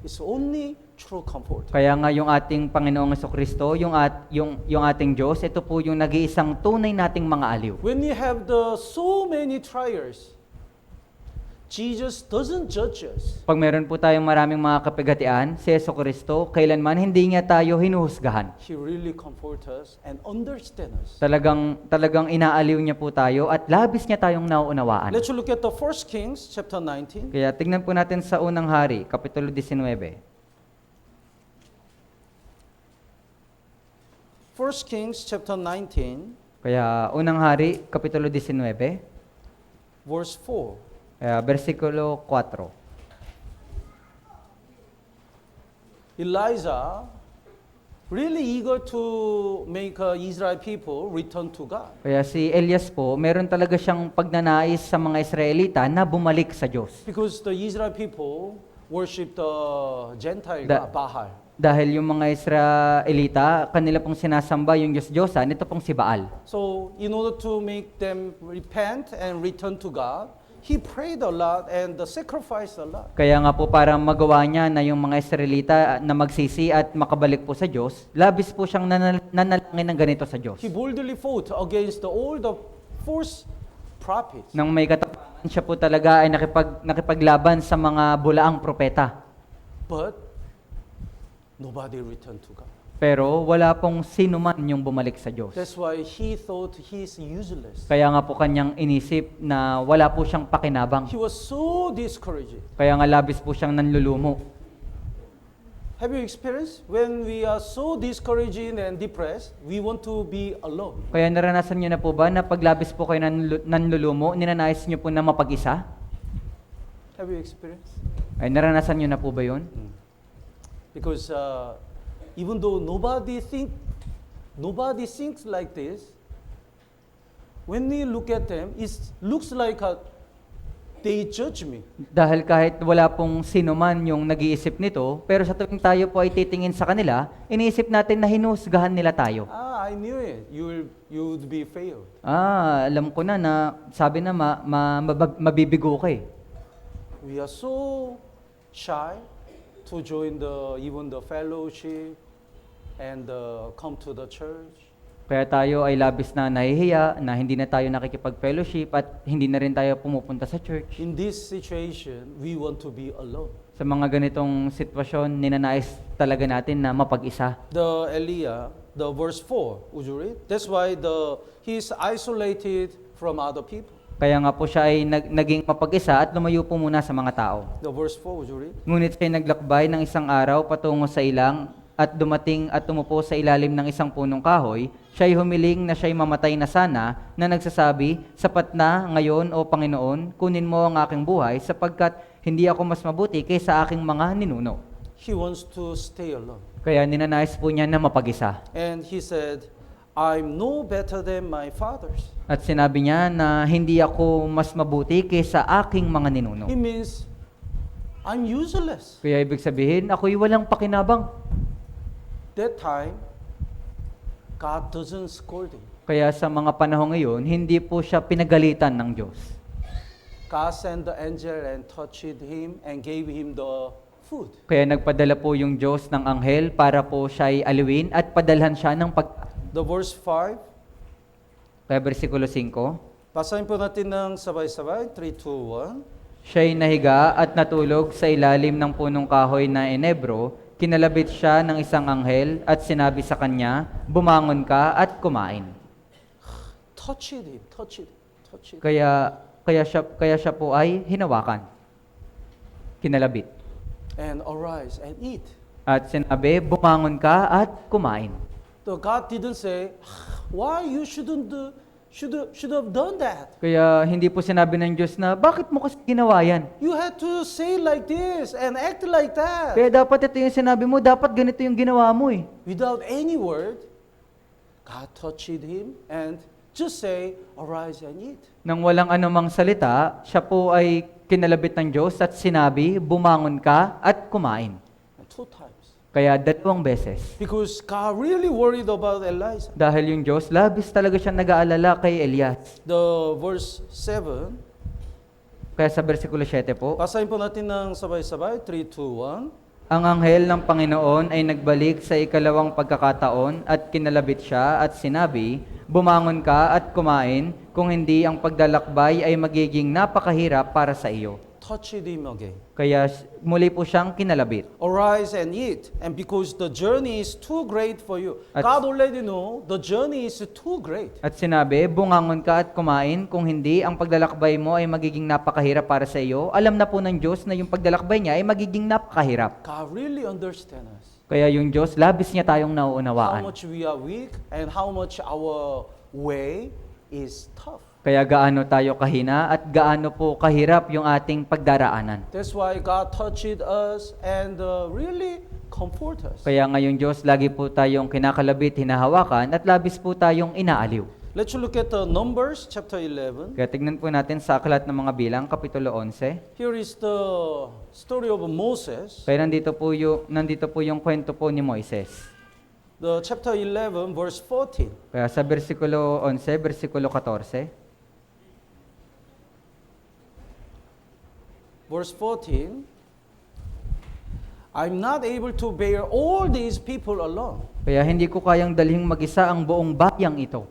is only true comfort. Kaya nga yung ating Panginoong Jesucristo, yung ating Diyos, ito po yung nag-iisang tunay nating mga aliw. When we have so many trials, Jesus doesn't judge us. Pag meron po tayong maraming mga kapigatian, si Jesucristo, kailanman hindi niya tayo hinuhusgahan. He really comforts us and understands us. Talagang inaaliw niya po tayo at labis niya tayong nauunawaan. Let's look at the 1 Kings chapter 19. Kaya tignan po natin sa unang hari, Kapitulo 19. 1 Kings chapter 19, Kaya unang hari, Kapitulo 19, verse 4. versikulo 4. Elijah really eager to make Israel people return to God. Kaya si Elias po, meron talaga siyang pagnanais sa mga Israelita na bumalik sa Diyos. Because the Israel people worship the Gentile Da- God, Baal. Dahil yung mga Israelita, kanila pong sinasamba yung Diyos-Diyosan, ito pong si Baal. So in order to make them repent and return to God, he prayed a lot and sacrificed a lot. Kaya nga po para magawa niya na yung mga Israelita na magsisi at makabalik po sa Diyos, labis po siyang nanalangin ng ganito sa Diyos. He boldly fought against all the false prophets. Nang may katapangan, siya po talaga ay nakipaglaban sa mga bulaang propeta. But nobody returned to God. Pero wala pong sino man yung bumalik sa Diyos. That's why he thought he's useless. Kaya nga po kanyang inisip na wala po siyang pakinabang. He was so discouraged. Kaya nga labis po siyang nanlulumo. Have you experienced when we are so discouraged and depressed, we want to be alone? Kaya naranasan niyo na po ba na paglabis po kayo nanlulumo, ninanais niyo po na mapag-isa? Have you experienced? Ay naranasan niyo na po ba yun? Because even though nobody thinks like this, when we look at them, it looks like they judge me. Dahil kahit wala pong sino man yung nag-iisip nito, pero sa tuwing tayo po ay titingin sa kanila, iniisip natin na hinusgahan nila tayo. I knew it. You would be failed. Alam ko na sabi na mabibigo ka eh. We are so shy to join even the fellowship and come to the church. Kaya tayo ay labis na nahihiya, na hindi na tayo nakikipag-fellowship at hindi na rin tayo pumupunta sa church. In this situation, we want to be alone. Sa mga ganitong sitwasyon, ninanais talaga natin na mapag-isa. The verse 4, would you read? That's why he's isolated from other people. Kaya nga po siya ay naging mapag-isa at lumayo po muna sa mga tao. The verse 4, would you read? Ngunit siya'y naglakbay ng isang araw patungo sa ilang at dumating at tumupo sa ilalim ng isang punong kahoy. Siya'y humiling na siya'y mamatay na sana, na nagsasabi, sapat na ngayon o Panginoon, kunin mo ang aking buhay sapagkat hindi ako mas mabuti kaysa aking mga ninuno. He wants to stay alone. Kaya ninanais po niya na mapag-isa. And he said, I'm no better than my fathers. At sinabi niya na hindi ako mas mabuti kaysa aking mga ninuno. It means I'm useless. Kaya ibig sabihin, ako'y walang pakinabang. That time, God doesn't scold him. Kaya sa mga panahon ngayon, hindi po siya pinagalitan ng Diyos. God sent the angel and touched him and gave him the food. Kaya nagpadala po yung Diyos ng anghel para po siya'y aliwin at padalhan siya ng The verse 5, Kaya versikulo 5, basahin po natin ng sabay-sabay, 3, 2, 1. siya'y nahiga at natulog sa ilalim ng punong kahoy na enebro. Kinalabit siya ng isang anghel at sinabi sa kanya, bumangon ka at kumain. Touch it, touch it, touch it. Kaya siya po ay hinawakan. Kinalabit. And arise and eat. At sinabi, bumangon ka at kumain. So God didn't say, why you should have done that. Kaya hindi po sinabi ng Diyos na, bakit mo kasi ginawa yan? You had to say like this and act like that. Kaya dapat ito yung sinabi mo, dapat ganito yung ginawa mo eh. Without any word, God touched him and just say, arise and eat. Nang walang anumang salita, siya po ay kinalabit ng Diyos at sinabi, bumangon ka at kumain. And 2 times. Kaya 2 beses. Because God really worried about Elijah. Dahil yung Diyos, labis talaga siya nag-aalala kay Elias. The verse 7, Kaya sa versikulo 7 po, basahin po natin ng sabay-sabay, 3, 2, 1. ang anghel ng Panginoon ay nagbalik sa ikalawang pagkakataon at kinalabit siya at sinabi, bumangon ka at kumain, kung hindi ang paglalakbay ay magiging napakahirap para sa iyo. Touched him again. Kaya muli po siyang kinalabit. Arise and eat. And because the journey is too great for you. At- God already know the journey is too great. At sinabi, bungangon ka at kumain, kung hindi ang paglalakbay mo ay magiging napakahirap para sa iyo. Alam na po ng Diyos na yung paglalakbay niya ay magiging napakahirap. God really understands us. Kaya yung Diyos, labis niya tayong How nauunawaan. much we are weak and how much our way is tough. Kaya gaano tayo kahina at gaano po kahirap yung ating pagdaraanan. That's why God touched us and really comfort us. Kaya ngayon Diyos, lagi po tayong kinakalabit, hinahawakan at labis po tayong inaaliw. Let's look at the Numbers chapter 11. Kaya tignan po natin sa Aklat ng mga Bilang, Kapitulo 11. Here is the story of Moses. Kaya nandito po yung kwento po ni Moises. The chapter 11 verse 14. Kaya sa versikulo 11, versikulo 14, Verse 14, I'm not able to bear all these people alone. kaya hindi ko kayang dalhin mag-isa ang buong bayang ito.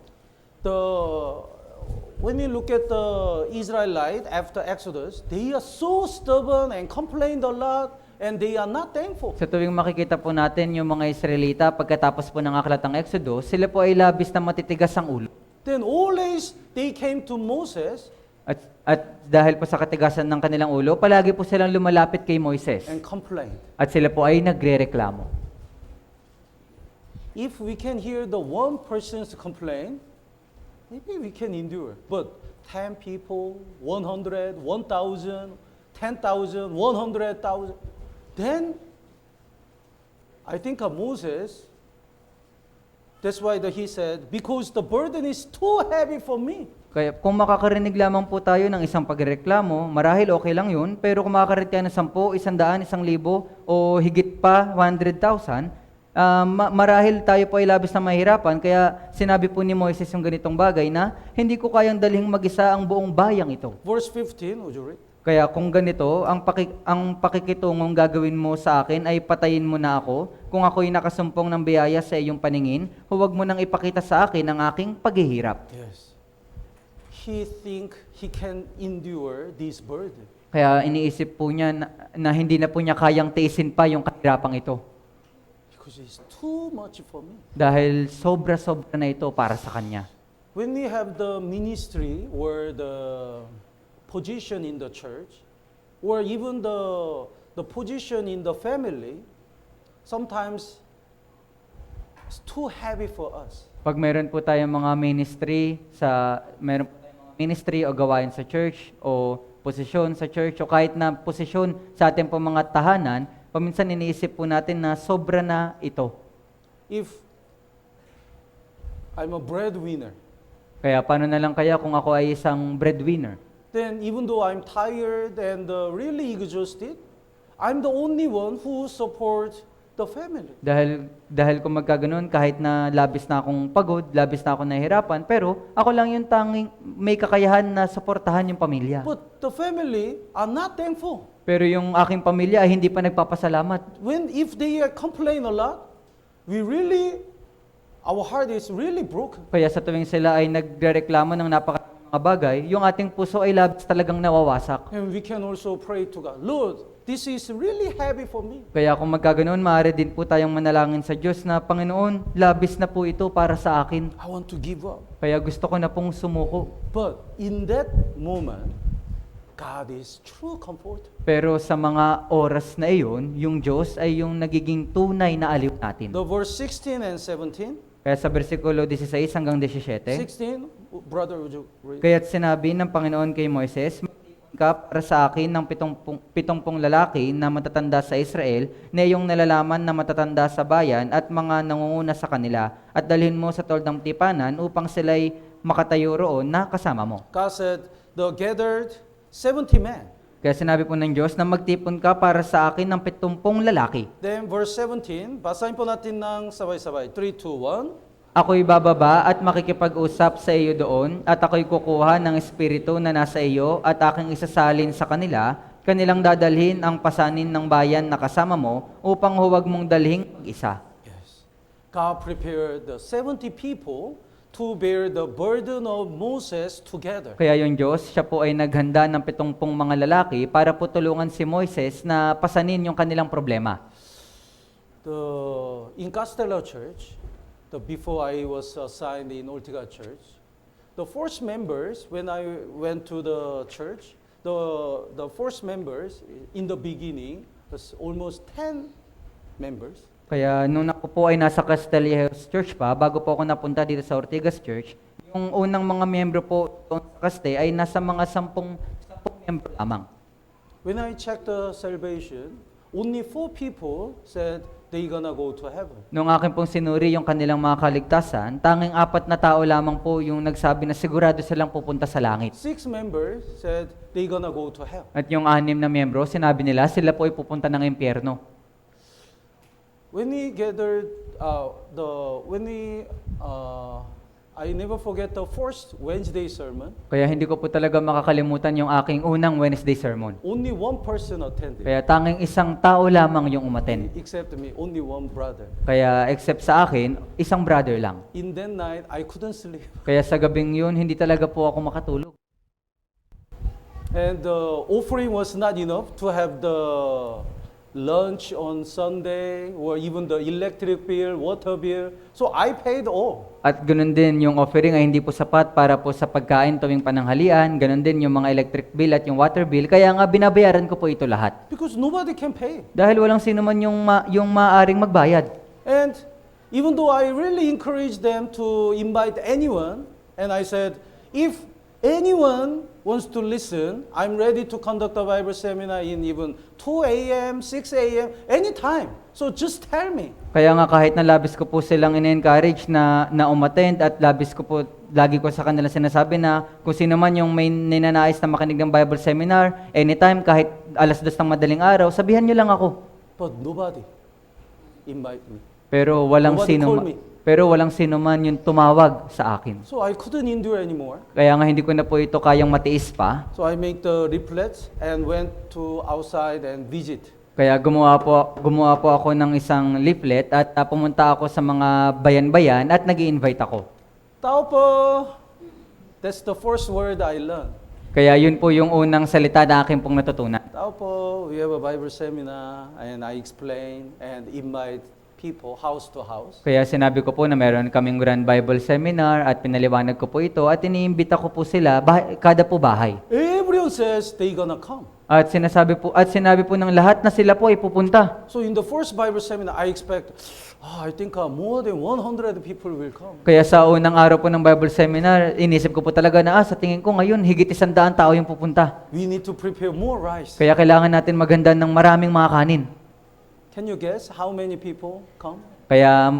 When you look at the Israelite after Exodus, they are so stubborn and complained a lot and they are not thankful. Sa tuwing makikita po natin yung mga Israelita pagkatapos po ng aklat ng Exodus, sila po ay labis na matitigas ang ulo. Then always they came to Moses At dahil po sa katigasan ng kanilang ulo, palagi po silang lumalapit kay Moises. and complained. At sila po ay nagrereklamo. If we can hear the one person's complaint, maybe we can endure. But 10 people, 100, 1,000, 10,000, 100,000, then I think of Moses, that's why he said, because the burden is too heavy for me. Kaya kung makakarinig lamang po tayo ng isang pagreklamo, marahil okay lang yun, pero kung makakarinig tayo ng 10, 100, 1,000, o higit pa 100,000, marahil tayo po ay labis na mahirapan. Kaya sinabi po ni Moises yung ganitong bagay na, hindi ko kayang dalhin mag-isa ang buong bayang ito. Verse 15, would you read? Kaya kung ganito, ang pakikitungong gagawin mo sa akin ay patayin mo na ako. Kung ako'y nakasumpong ng biyaya sa iyong paningin, huwag mo nang ipakita sa akin ang aking paghihirap. Yes. He think he can endure this burden. Kaya iniisip po niya na hindi na po niya kayang tiisin pa yung kahirapang ito. Because it's too much for me. Dahil sobra-sobra na ito para sa kanya. when we have the ministry or the position in the church, or even the position in the family, sometimes it's too heavy for us. Pag meron po tayong mga ministry meron po tayong mga ministry o gawain sa church o posisyon sa church o kahit na posisyon sa ating po mga tahanan, paminsan iniisip po natin na sobra na ito. If I'm a breadwinner, Kaya paano na lang kaya kung ako ay isang breadwinner? then even though I'm tired and really exhausted, I'm the only one who supports the family. Dahil kung magkaganon, kahit na labis na akong pagod, labis na akong nahihirapan, pero ako lang yung tanging may kakayahan na suportahan yung pamilya. But the family are not thankful. Pero yung aking pamilya ay hindi pa nagpapasalamat. If they complain a lot, our heart is really broken. Kaya sa tuwing sila ay nagrereklamo ng napakaraming mga bagay, yung ating puso ay labis talagang nawawasak. And we can also pray to God, Lord, this is really heavy for me. Kaya kung magkaganoon, maaari din po tayong manalangin sa Diyos na, Panginoon, labis na po ito para sa akin. I want to give up. Kaya gusto ko na pong sumuko. But in that moment, God is true comfort. Pero sa mga oras na iyon, yung Diyos ay yung nagiging tunay na aliw natin. The verse 16 and 17. Kaya sa versikulo 16 hanggang 17, 16, brother, would you read? kaya't sinabi ng Panginoon kay Moises, magtipon ka para sa akin ng 70 lalaki na matatanda sa Israel, na iyong nalalaman na matatanda sa bayan at mga nangunguna sa kanila, at dalhin mo sa toldang tipanan upang sila'y makatayo roon na kasama mo. God said, the gathered 70 men. Kaya sinabi po ng Diyos na magtipon ka para sa akin ng 70 lalaki. Then verse 17, basahin po natin ng sabay-sabay. 3, 2, 1. Ako'y bababa at makikipag-usap sa iyo doon, at ako'y kukuha ng espiritu na nasa iyo at aking isasalin sa kanila, kanilang dadalhin ang pasanin ng bayan na kasama mo upang huwag mong dalhing mag-isa. Yes. God prepared the 70 people to bear the burden of Moses together. Kaya yung Diyos, siya po ay naghanda ng 70 mga lalaki para po tulungan si Moises na pasanin yung kanilang problema. In Castella Church, before I was assigned in Ortiga Church, the first members, when I went to the church, the first members in the beginning was almost 10 members. Kaya nung ako po ay nasa Castella Church pa, bago po ako napunta dito sa Ortigas Church, yung unang mga miyembro po doon sa Caste ay nasa mga 10 miyembro lamang. When I checked the salvation, only 4 people said they're gonna go to heaven. Nung akin pong sinuri yung kanilang mga kaligtasan, tanging 4 na tao lamang po yung nagsabi na sigurado silang pupunta sa langit. 6 members said they're gonna go to hell. At yung 6 na miyembro, sinabi nila sila po ay pupunta ng impyerno. When we gathered, I never forget the first Wednesday sermon. Kaya hindi ko po talaga makakalimutan yung aking unang Wednesday sermon. Only one person attended. Kaya tanging isang tao lamang yung umaten. Except me, only one brother. Kaya except sa akin, isang brother lang. In that night, I couldn't sleep. Kaya sa gabing yun, hindi talaga po ako makatulog. And the offering was not enough to have the lunch on Sunday or even the electric bill, water bill. So I paid all. At ganun din, yung offering ay hindi po sapat para po sa pagkain tuwing pananghalian, ganun din yung mga electric bill at yung water bill, kaya nga binabayaran ko po ito lahat. Because nobody can pay. Dahil walang sino man yung maaring magbayad. And even though I really encouraged them to invite anyone, and I said, if anyone wants to listen, I'm ready to conduct a Bible seminar in even 2 a.m., 6 a.m., anytime. So just tell me. Kaya nga kahit na labis ko po silang in-encourage na umattend at labis ko po, lagi ko sa kanila sinasabi na kung sino man yung may ninanais na makinig ng Bible seminar, anytime, kahit 2:00 ng madaling araw, sabihan nyo lang ako. But nobody invite me. Pero Nobody call me. walang sino man yung tumawag sa akin. So I couldn't endure anymore. Kaya nga hindi ko na po ito kayang matiis pa. So I make the leaflets and went to outside and visit. Kaya gumawa po ako ng isang leaflet at pumunta ako sa mga bayan-bayan at nag-i-invite ako. Tao po. That's the first word I learned. Kaya yun po yung unang salita na akin pong natutunan. Tao po, we have a Bible seminar and I explain and invite people house to house. Kaya sinabi ko po na meron kaming Grand Bible Seminar at pinaliwanag ko po ito at iniimbita ko po sila kada po bahay. Everyone says they gonna come. At sinabi po ng lahat na sila po ay pupunta. So in the first Bible seminar, I expect, I think more than 100 people will come. Kaya sa unang araw po ng Bible Seminar, inisip ko po talaga na sa tingin ko ngayon higit 100 tao yung pupunta. We need to prepare more rice. Kaya kailangan natin maghanda ng maraming mga kanin. Can you guess how many people come Kaya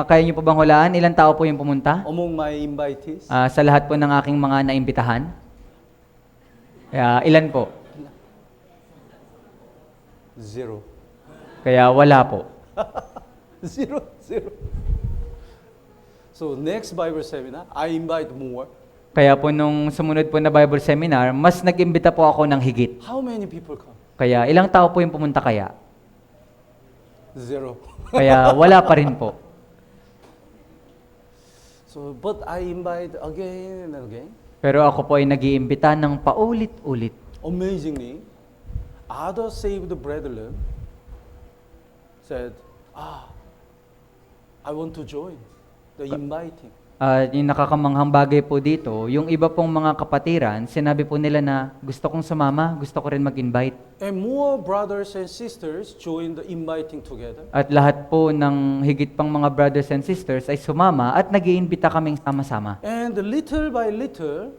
kaya niyo po bang hulaan ilang tao po yung pumunta? among my invitees? Sa lahat po ng aking mga naimbitahan? Kaya ilan po? 0. Kaya wala po. 0. So next Bible seminar, I invite more. Kaya po nung sumunod po na Bible Seminar, mas nag-imbita po ako ng higit. How many people come? Kaya ilang tao po yung pumunta kaya? 0. Kaya wala pa rin po. So, but I invite again and again. Pero ako po ay nag-iimbita ng paulit-ulit. Amazingly, other saved brethren said, I want to join the inviting. Yung nakakamanghang bagay po dito, yung iba pong mga kapatiran, sinabi po nila na gusto kong sumama, gusto ko rin mag-invite. And more brothers and sisters joined the inviting together. At lahat po ng higit pang mga brothers and sisters ay sumama at nag-iimbita kaming sama-sama. And little by little,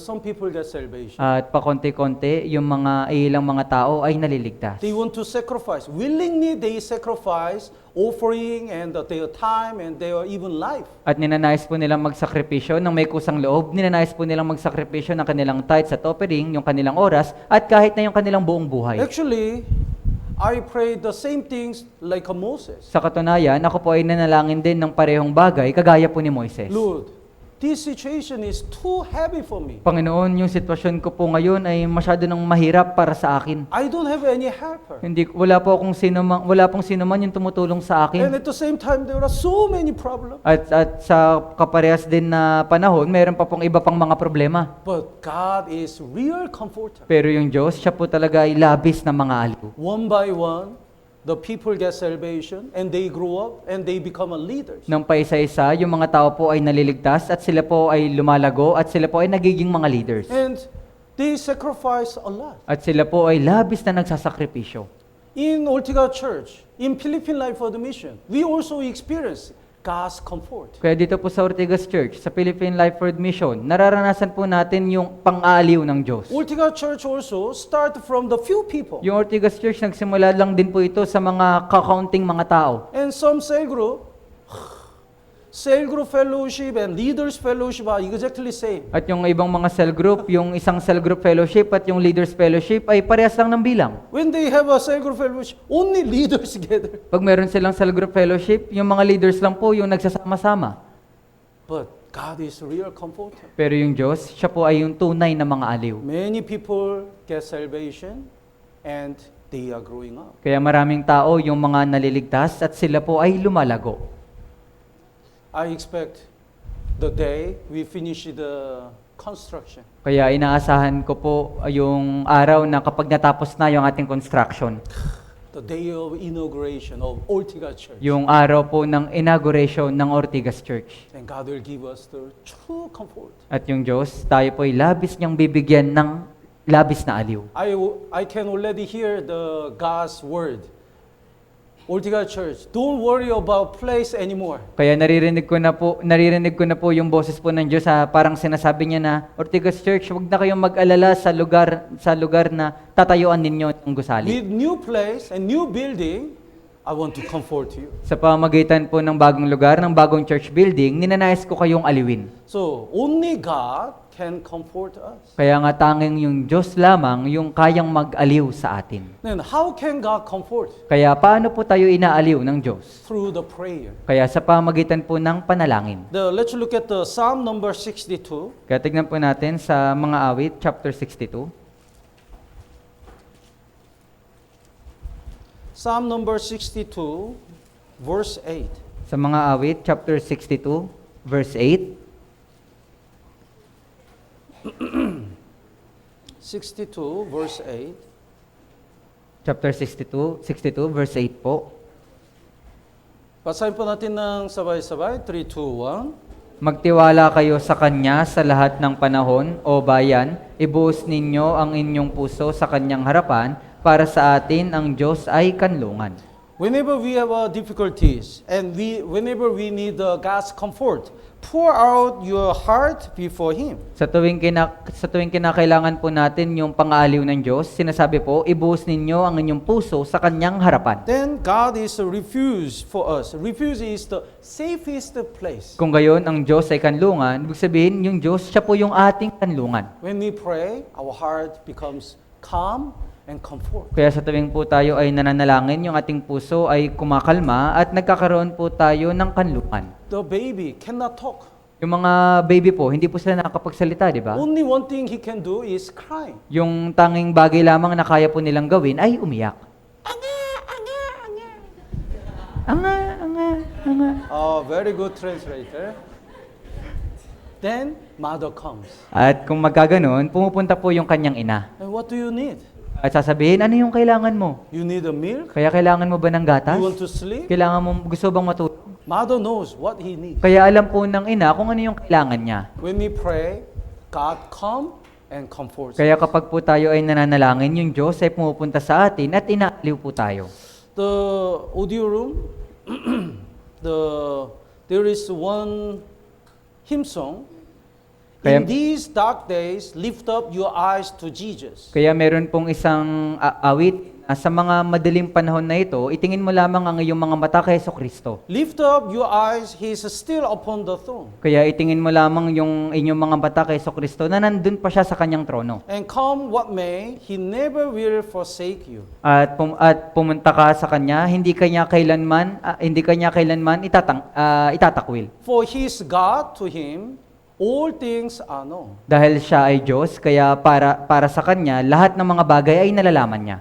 some people get salvation. At pakonti-konti, yung ilang mga tao ay naliligtas. They want to sacrifice. Willingly, they sacrifice offering and their time and their even life. At ninanais po nilang magsakripisyo ng may kusang loob, ninanais po nilang magsakripisyo ng kanilang tithes at offering, yung kanilang oras, at kahit na yung kanilang buong buhay. Actually, I prayed the same things like Moses. Sa katunayan, ako po ay nanalangin din ng parehong bagay, kagaya po ni Moises. Lord, this situation is too heavy for me. Panginoon, yung sitwasyon ko po ngayon ay masyado nang mahirap para sa akin. I don't have any helper. Wala pong sino man yung tumutulong sa And akin. at the same time, there are so many problems. At sa kaparehas din na panahon, meron pa pong iba pang mga problema. But God is real comforter. Pero yung Diyos, siya po talaga ay labis na mga aliw. One by one, the people get salvation and they grow up and they become a leaders. Nang paisa-isa, yung mga tao po ay naliligtas at sila po ay lumalago at sila po ay nagiging mga leaders. And they sacrifice a lot. At sila po ay labis na nagsasakripisyo. In Ortigas Church, in Philippine Life for the Mission, we also experience God's comfort. Kaya dito po sa Ortigas Church, sa Philippine Life Word Mission, nararanasan po natin yung pang-aaliw ng Diyos. Ortigas Church also start from the few people. Yung Ortigas Church, nagsimula lang din po ito sa mga kakaunting mga tao. And some cell group fellowship and leaders fellowship are exactly same. At yung ibang mga cell group, yung isang cell group fellowship at yung leaders fellowship ay parehas lang ng bilang. When they have a cell group fellowship, only leaders gather. Pag meron silang cell group fellowship, yung mga leaders lang po yung nagsasama-sama. But God is real comforter. Pero yung Diyos, siya po ay yung tunay na mga aliw. Many people get salvation and they are growing up. Kaya maraming tao yung mga naliligtas at sila po ay lumalago. I expect the day we finish the construction. Kaya inaasahan ko po yung araw na kapag natapos na yung ating construction, The day of inauguration of Ortigas Church. yung araw po ng inauguration ng Ortigas Church. And God will give us the true comfort. At yung Diyos, tayo po ay labis niyang bibigyan ng labis na aliw. I can already hear the God's word. Ortigas Church, don't worry about place anymore. Kaya naririnig ko na po yung boses po ng Diyos, parang sinasabi niya na, Ortigas Church, huwag na kayong mag-alala sa lugar na tatayuan ninyo ng gusali. With new place and new building, I want to comfort you. Sa pamagitan po ng bagong lugar, ng bagong church building, ninanais ko kayong aliwin. So, only God can comfort us. Kaya nga tanging yung Diyos lamang yung kayang mag-aliw sa atin. Then, how can God comfort? Kaya paano po tayo inaaliw ng Diyos? Through the prayer. Kaya sa pamagitan po ng panalangin. Let's look at the Psalm number 62. Kaya tignan po natin sa mga awit, chapter 62. Psalm number 62, verse 8. Sa mga awit, chapter 62, verse 8. 62, verse 8. Chapter 62, verse 8 po. Basahin po natin ng sabay-sabay. 3, 2, 1. Magtiwala kayo sa Kanya sa lahat ng panahon, o bayan, ibuhos ninyo ang inyong puso sa Kanyang harapan, para sa atin ang Diyos ay kanlungan. Whenever we have difficulties and whenever we need God's comfort, pour out your heart before Him. Sa tuwing kinakailangan po natin yung pang-aaliw ng Diyos, sinasabi po, ibuhos ninyo ang inyong puso sa Kanyang harapan. Then God is a refuge for us. Refuge is the safest place. Kung gayon, ang Diyos ay kanlungan, ibig sabihin, yung Diyos, siya po yung ating kanlungan. When we pray, our heart becomes calm and comfort. Kaya sa tuwing po tayo ay nananalangin, yung ating puso ay kumakalma at nagkakaroon po tayo ng kanlungan. The baby cannot talk. Yung mga baby po, hindi po sila nakakapagsalita, di ba? Only one thing he can do is cry. Yung tanging bagay lamang na kaya po nilang gawin ay umiyak. Anga. Oh, very good translator. Then mother comes. At kung magkaganon, pumupunta po yung kanyang ina. And what do you need? At sasabihin, ano yung kailangan mo? You need a milk? Kaya kailangan mo ba ng gatas? You want to sleep? Kailangan mo, gusto bang matulog? Mother knows what he needs. Kaya alam po ng ina kung ano yung kailangan niya. When we pray, God come and comforts. Kaya kapag po tayo ay nananalangin, yung Diyos ay pumupunta sa atin at inaaliw po tayo. The audio room, there is one hymn song. Kaya- In these dark days, lift up your eyes to Jesus. Kaya meron pong isang awit na sa mga madaling panahon na ito, itingin mo lamang ang iyong mga mata kay Jesucristo. Lift up your eyes, He is still upon the throne. Kaya itingin mo lamang yung inyong mga mata kay Jesucristo na nandun pa siya sa kanyang trono. And come what may, He never will forsake you. At pumunta ka sa kanya, hindi kanya kailanman itatakwil. For He is God, to Him all things are known. Dahil siya ay Diyos, kaya para sa kanya, lahat ng mga bagay ay nalalaman niya.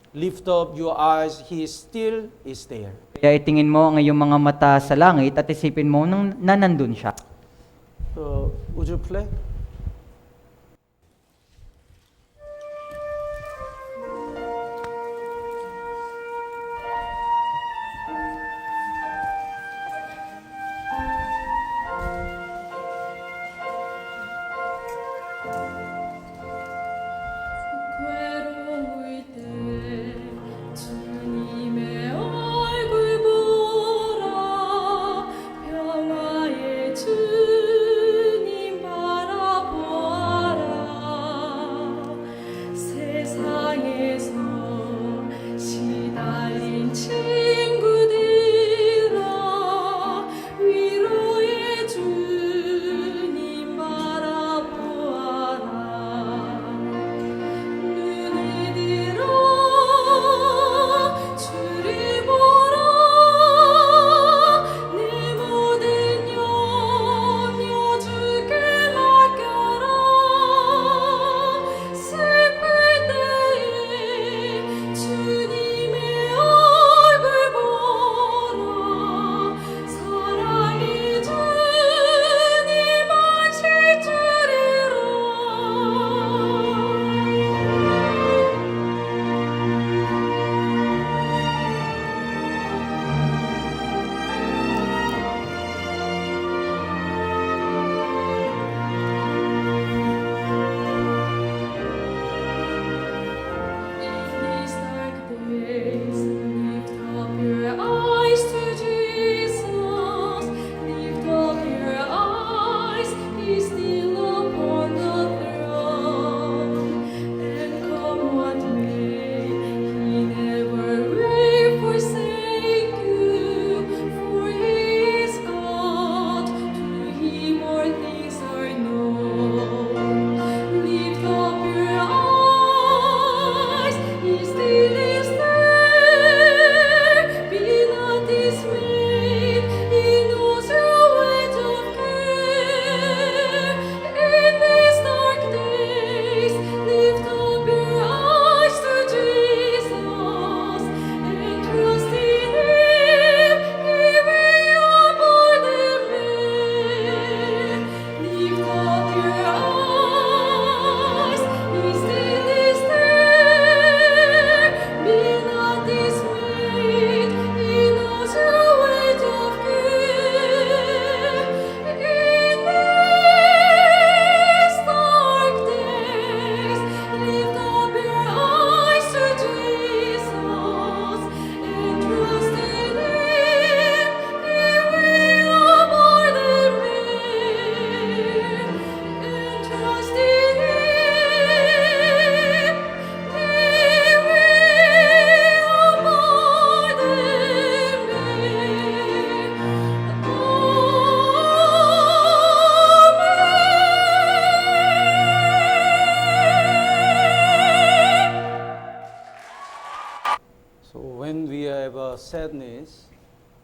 Lift up your eyes, He still is there. Kaya itingin mo ang iyong mga mata sa langit at isipin mo na nandun siya. Would you play? 괴로울 때 주님의 얼굴 보라 평화의 주님 바라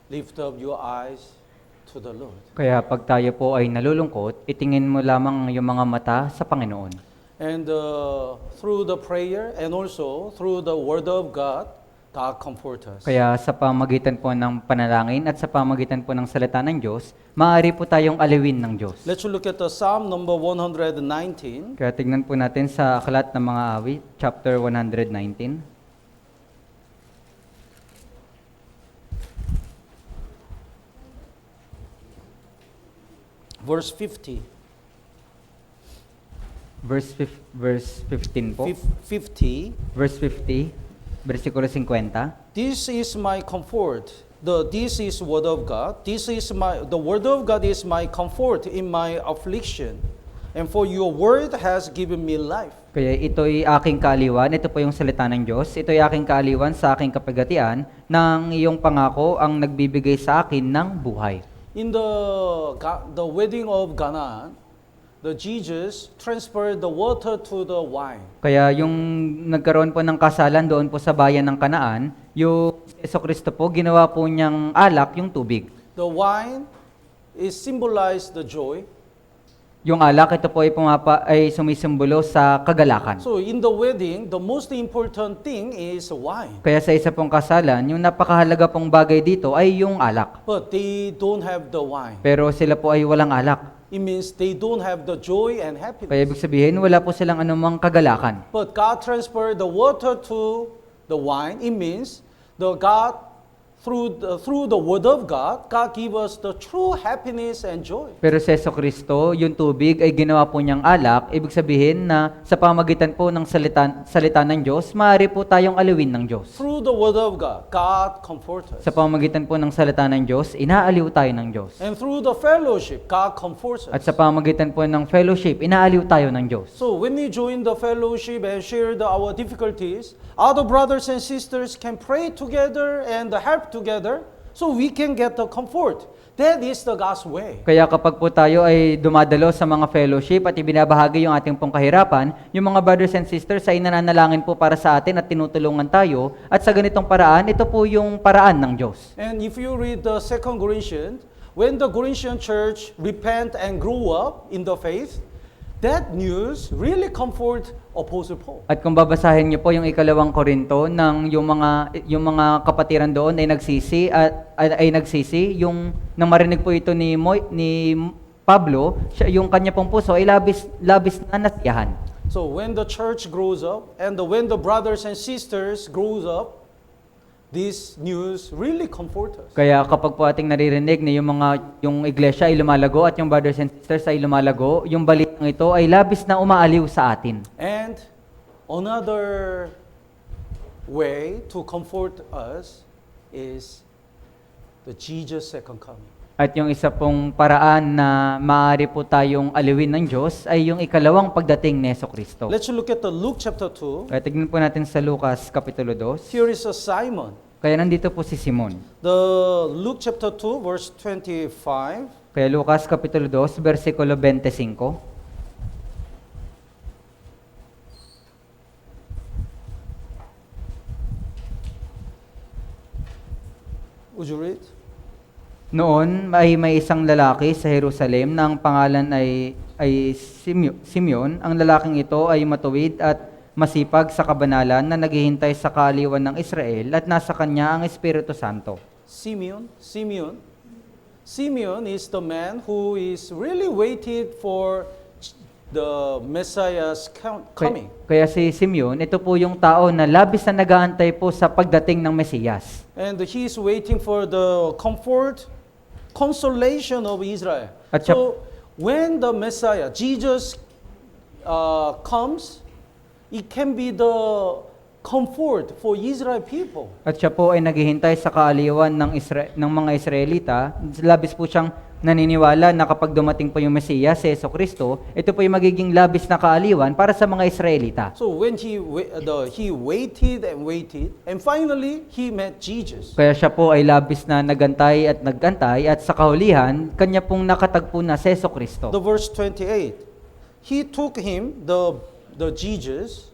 lift up your eyes to the Lord. Kaya pag tayo po ay nalulungkot, itingin mo lamang yung mga mata sa Panginoon. And through the prayer and also through the Word of God, God comforts us. Kaya sa pamagitan po ng panalangin at sa pamagitan po ng salita ng Diyos, maaari po tayong aliwin ng Diyos. Let's look at the Psalm number 119. Kaya tignan po natin sa Aklat ng Mga Awit, chapter 119. Verse 50. Verse 15 po. 50. Verse 50, versikulo 50. This is my comfort. This is word of God. The word of God is my comfort in my affliction. And for your word has given me life. Kaya ito'y aking kaaliwan, ito po yung salita ng Diyos, ito'y aking kaaliwan sa aking kapagatian, ng iyong pangako ang nagbibigay sa akin ng buhay. In the wedding of Canaan, the Jesus transferred the water to the wine. Kaya yung nagkaroon po ng kasalan doon po sa bayan ng Kanaan, yung Jesucristo po, ginawa po niyang alak yung tubig. The wine is symbolized the joy. Yung alak, ito po ay sumisimbolo sa kagalakan. So in the wedding, the most important thing is wine. Kaya sa isa pong kasalan, yung napakahalaga pong bagay dito ay yung alak. But they don't have the wine. Pero sila po ay walang alak. It means they don't have the joy and Kaya happiness. ibig sabihin, wala po silang anumang kagalakan. But God transferred the water to the wine. It means the God through the word of God, God give us the true happiness and joy. Pero sa Jesucristo, yung tubig ay ginawa po niyang alak. Ibig sabihin na sa pamagitan po ng salita ng Diyos, maaari po tayong aliwin ng Diyos. Through the word of God, God comforts us. Sa pamagitan po ng salita ng Diyos, inaaliw tayo ng Diyos. And through the fellowship, God comforts At us. sa pamagitan po ng fellowship, inaaliw tayo ng Diyos. So when we join the fellowship and share our difficulties, other brothers and sisters can pray together and help together so we can get the comfort. That is the God's way. Kaya kapag po tayo ay dumadalo sa mga fellowship at ibinabahagi yung ating pong kahirapan, yung mga brothers and sisters ay nananalangin po para sa atin at tinutulungan tayo. At sa ganitong paraan, ito po yung paraan ng Diyos. And if you read the 2 Corinthians, when the Corinthian church repent and grew up in the faith, that news really comfort Apostle Paul. At kung babasahin niyo po yung ikalawang Korinto ng yung mga kapatiran doon ay nagsisi yung nang marinig po ito ni Pablo, yung kanya pong puso ay labis na nasiyahan. So when the church grows up and when the brothers and sisters grows up, this news really comfort us. Kaya kapag po ating naririnig na yung iglesia ay lumalago at yung brothers and sisters ay lumalago, yung balitang ito ay labis na umaaliw sa atin. And another way to comfort us is the Jesus second coming. At yung isa pong paraan na maaari po tayong aliwin ng Diyos ay yung ikalawang pagdating ni Jesucristo. Let's look at the Luke chapter 2. Kaya tignan po natin sa Lucas Kapitulo 2. Here is a Simon. Kaya nandito po si Simon. The Luke chapter 2 verse 25. Kaya Lucas Kapitulo 2, versikulo 25. Would you read? Noon ay may isang lalaki sa Jerusalem na ang pangalan ay Simeon. Ang lalaking ito ay matuwid at masipag sa kabanalan na naghihintay sa kaaliwan ng Israel at nasa kanya ang Espiritu Santo. Simeon is the man who is really waited for the Messiah's coming. Kaya si Simeon, ito po yung tao na labis na nag-aantay po sa pagdating ng Mesiyas. And he is waiting for the consolation of Israel. At So when the Messiah, Jesus, comes, it can be the comfort for Israel people. At siya po ay naghihintay sa kaaliwan ng mga Israelita. Labis po siyang naniniwala na kapag dumating po yung Mesiyas, si Jesucristo, ito po yung magiging labis na kaaliwan para sa mga Israelita. So when he waited and finally he met Jesus. Kaya siya po ay labis na nagantay at sa kahulihan, kanya pong nakatagpo na si Jesucristo. The verse 28. He took him, the Jesus,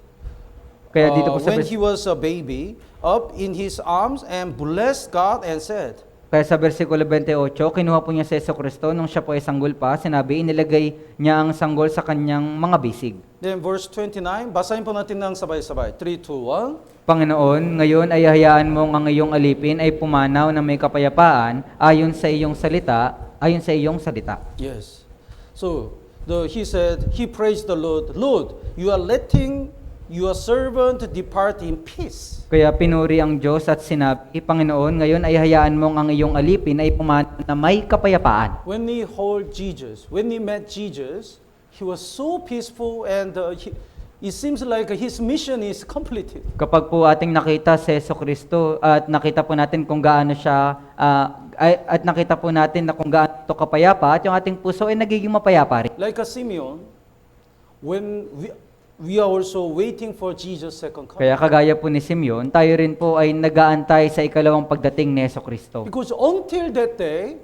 Kaya dito po sa when he was a baby, up in his arms and blessed God and said, Kaya sa versikulo 28, kinuha po niya si Jesucristo nung siya po ay sanggol pa, sinabi, inilagay niya ang sanggol sa kanyang mga bisig. Then verse 29, basahin po natin ng sabay-sabay. 3, 2, 1. Panginoon, ngayon ay hayaan mong ang iyong alipin ay pumanaw na may kapayapaan ayon sa iyong salita. Yes. So, he said, he praised the Lord. Lord, you are letting your servant depart in peace. Kaya pinuri ang Diyos at sinabi, Panginoon, ngayon ay hayaan mong ang iyong alipin ay pumanaw na may kapayapaan. When we met Jesus, he was so peaceful and it seems like his mission is completed. Kapag po ating nakita si Jesucristo at nakita po natin kung gaano siya at nakita po natin na kung gaano ito kapayapa at yung ating puso ay nagiging mapayapa rin. Like a Simeon, when we are also waiting for Jesus' second coming. Kaya kagaya po ni Simeon, tayo rin po ay nag-aantay sa ikalawang pagdating ni Jesucristo. Because until that day,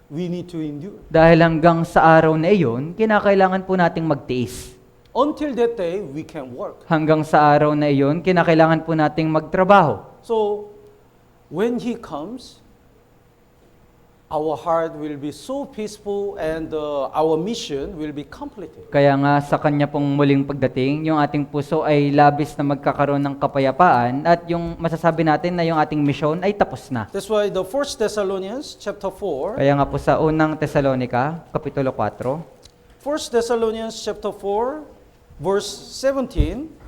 we need to endure. Dahil hanggang sa araw na iyon, kinakailangan po nating magtiis. Until that day, we can work. Hanggang sa araw na iyon, kinakailangan po nating magtrabaho. So, when He comes, our heart will be so peaceful and our mission will be completed. Kaya nga sa kanya pong muling pagdating, yung ating puso ay labis na magkakaroon ng kapayapaan at yung masasabi natin na yung ating misyon ay tapos na. That's why the 1 Thessalonians chapter 4, Kaya nga po sa unang Tesalonika, Kapitulo 4, 1 Thessalonians chapter 4, verse 17,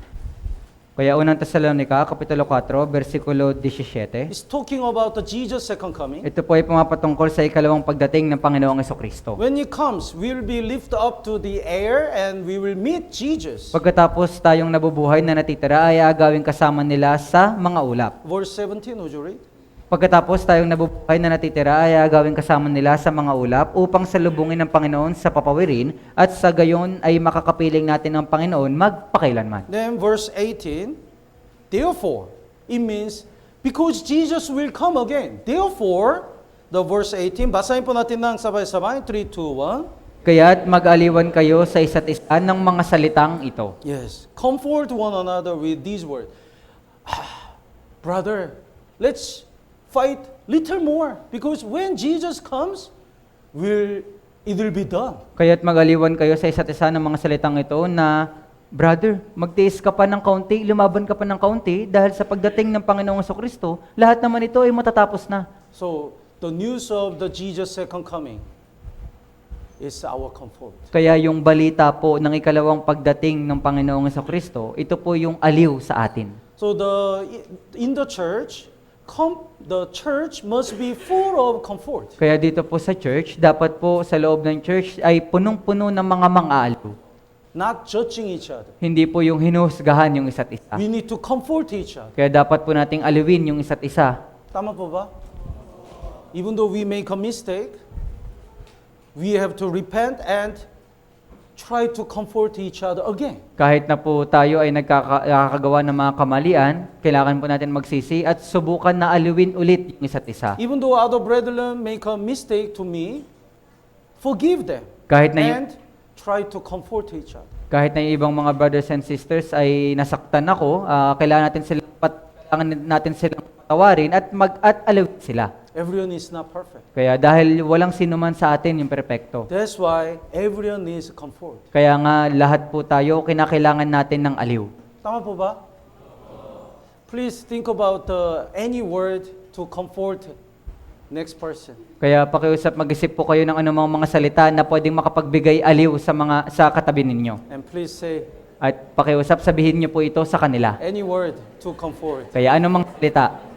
kaya unang Tesalonika, Kapitulo 4, versikulo 17, is talking about the Jesus' second coming. ito po ay pumapatungkol sa ikalawang pagdating ng Panginoong Jesucristo. When He comes, we will be lifted up to the air and we will meet Jesus. Pagkatapos tayong nabubuhay na natitira ay agawing kasama nila sa mga ulap. Verse 17, would you read? Pagkatapos tayong nabubuhay na natitira ay agawing kasama nila sa mga ulap upang salubungin ng Panginoon sa papawirin at sa gayon ay makakapiling natin ng Panginoon magpakailanman. Then verse 18, therefore, it means because Jesus will come again. Therefore, the verse 18, basahin po natin ng sabay-sabay, 3, 2, 1. Kaya't mag-aliwan kayo sa isa't isa ng mga salitang ito. Yes, comfort one another with these words. Brother, let's fight little more because when Jesus comes, it will be done. Kaya't mag-aliwan kayo sa isa't isa ng mga salitang ito na, Brother, magtiis ka pa ng kaunti, lumaban ka pa ng kaunti dahil sa pagdating ng Panginoong Jesucristo, lahat naman ito ay matatapos na. So, the news of the Jesus' second coming is our comfort. Kaya yung balita po ng ikalawang pagdating ng Panginoong Jesucristo, ito po yung aliw sa atin. So, in the church must be full of comfort. Kaya dito po sa church, dapat po sa loob ng church ay punong-puno ng mga mang-aaliw. Not judging each other. Hindi po yung hinuhusgahan yung isa't isa. We need to comfort each other. Kaya dapat po nating aliwin yung isa't isa. Tama po ba? Even though we make a mistake, we have to repent and try to comfort each other again. Kahit na po tayo ay nakakagawa ng mga kamalian, kailangan po natin magsisi at subukan na aliwin ulit yung isa't isa. Even though other brethren make a mistake to me, forgive them Kahit na and try to comfort each other. Kahit na yung ibang mga brothers and sisters ay nasaktan ako, kailangan natin silang patawarin at aliwin sila. Everyone is not perfect. Kaya dahil walang sino man sa atin yung perpekto. That's why everyone needs comfort. Kaya nga lahat po tayo kinakailangan natin ng aliw. Tama po ba? Please think about any word to comfort next person. Kaya pakiusap mag-isip po kayo ng anumang mga salita na pwedeng makapagbigay aliw sa katabi ninyo. And please say At pakiusap sabihin niyo po ito sa kanila. any word to comfort. Kaya anumang salita.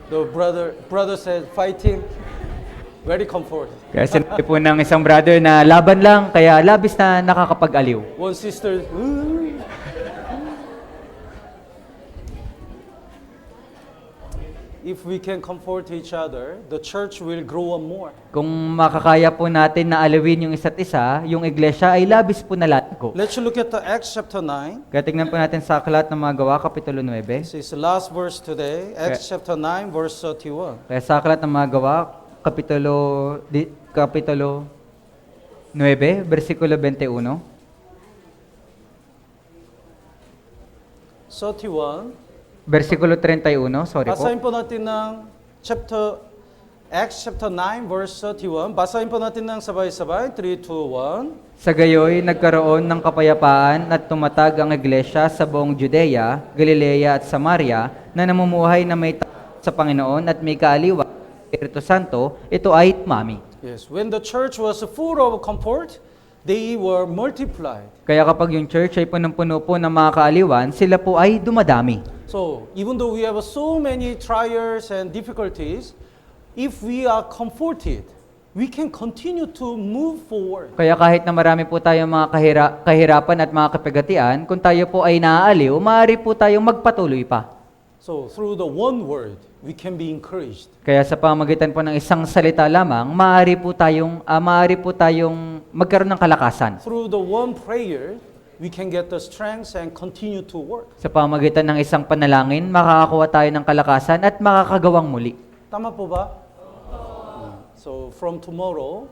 The brother said, fighting, very comfort. Kaya sinabi po ng isang brother na laban lang, kaya labis na nakakapag-aliw. One sister, if we can comfort each other, the church will grow more. Kung makakaya po natin na aliwin yung isa't isa, yung iglesia ay labis po na lalago. Let's look at the Acts chapter 9. Kaya tingnan po natin sa Aklat ng mga Gawa, Kapitulo 9. This is the last verse today, Acts chapter 9, verse 31. Kaya sa Aklat ng mga Gawa, Kapitulo 9, versikulo 21. 31. Versikulo 31, sorry po. Basahin po natin ng Acts chapter 9 verse 31. Basahin po natin ng sabay-sabay. 3, 2, 1. Sa gayoy, nagkaroon ng kapayapaan at tumatag ang iglesia sa buong Judea, Galilea at Samaria na namumuhay na may sa Panginoon at may kaaliwan ng Espiritu Santo, ito ay tumami. Yes, when the church was full of comfort, they were multiplied. Kaya kapag yung church ay punong-puno po ng mga kaaliwan, sila po ay dumadami. So, even though we have so many trials and difficulties, if we are comforted, we can continue to move forward. Kaya kahit na marami po tayong mga kahirapan at mga kapagatian, kung tayo po ay naaaliw, maaari po tayong magpatuloy pa. So, through the one word, we can be encouraged. Kaya sa pamamagitan po ng isang salita lamang, maaari po tayong magkaroon ng kalakasan. Through the one prayer, we can get the strength and continue to work. Sa pamamagitan ng isang panalangin, makakakuha tayo ng kalakasan at makakagawang muli. Tama po ba? So, from tomorrow,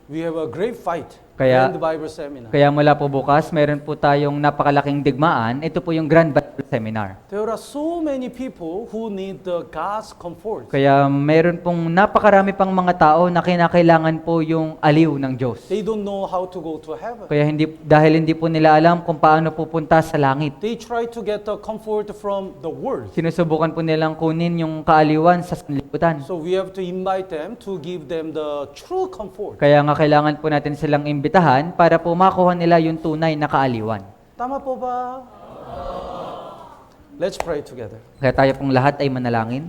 we have a great fight Kaya- in the Bible seminar. Kaya mula po bukas, meron po tayong napakalaking digmaan. Ito po yung Grand Bible Seminar. There are so many people who need the God's comfort. Kaya meron pong napakarami pang mga tao na kinakailangan po yung aliw ng Diyos. They don't know how to go to heaven. Kaya dahil hindi po nila alam kung paano pupunta sa langit. They try to get the comfort from the world. Sinusubukan po nilang kunin yung kaaliwan sa sanlibutan. So we have to invite them to give them the true comfort. Kaya nga kailangan po natin silang imbitahan para po makuha nila yung tunay na kaaliwan. Tama po ba? Let's pray together. Kaya tayo pong lahat ay manalangin.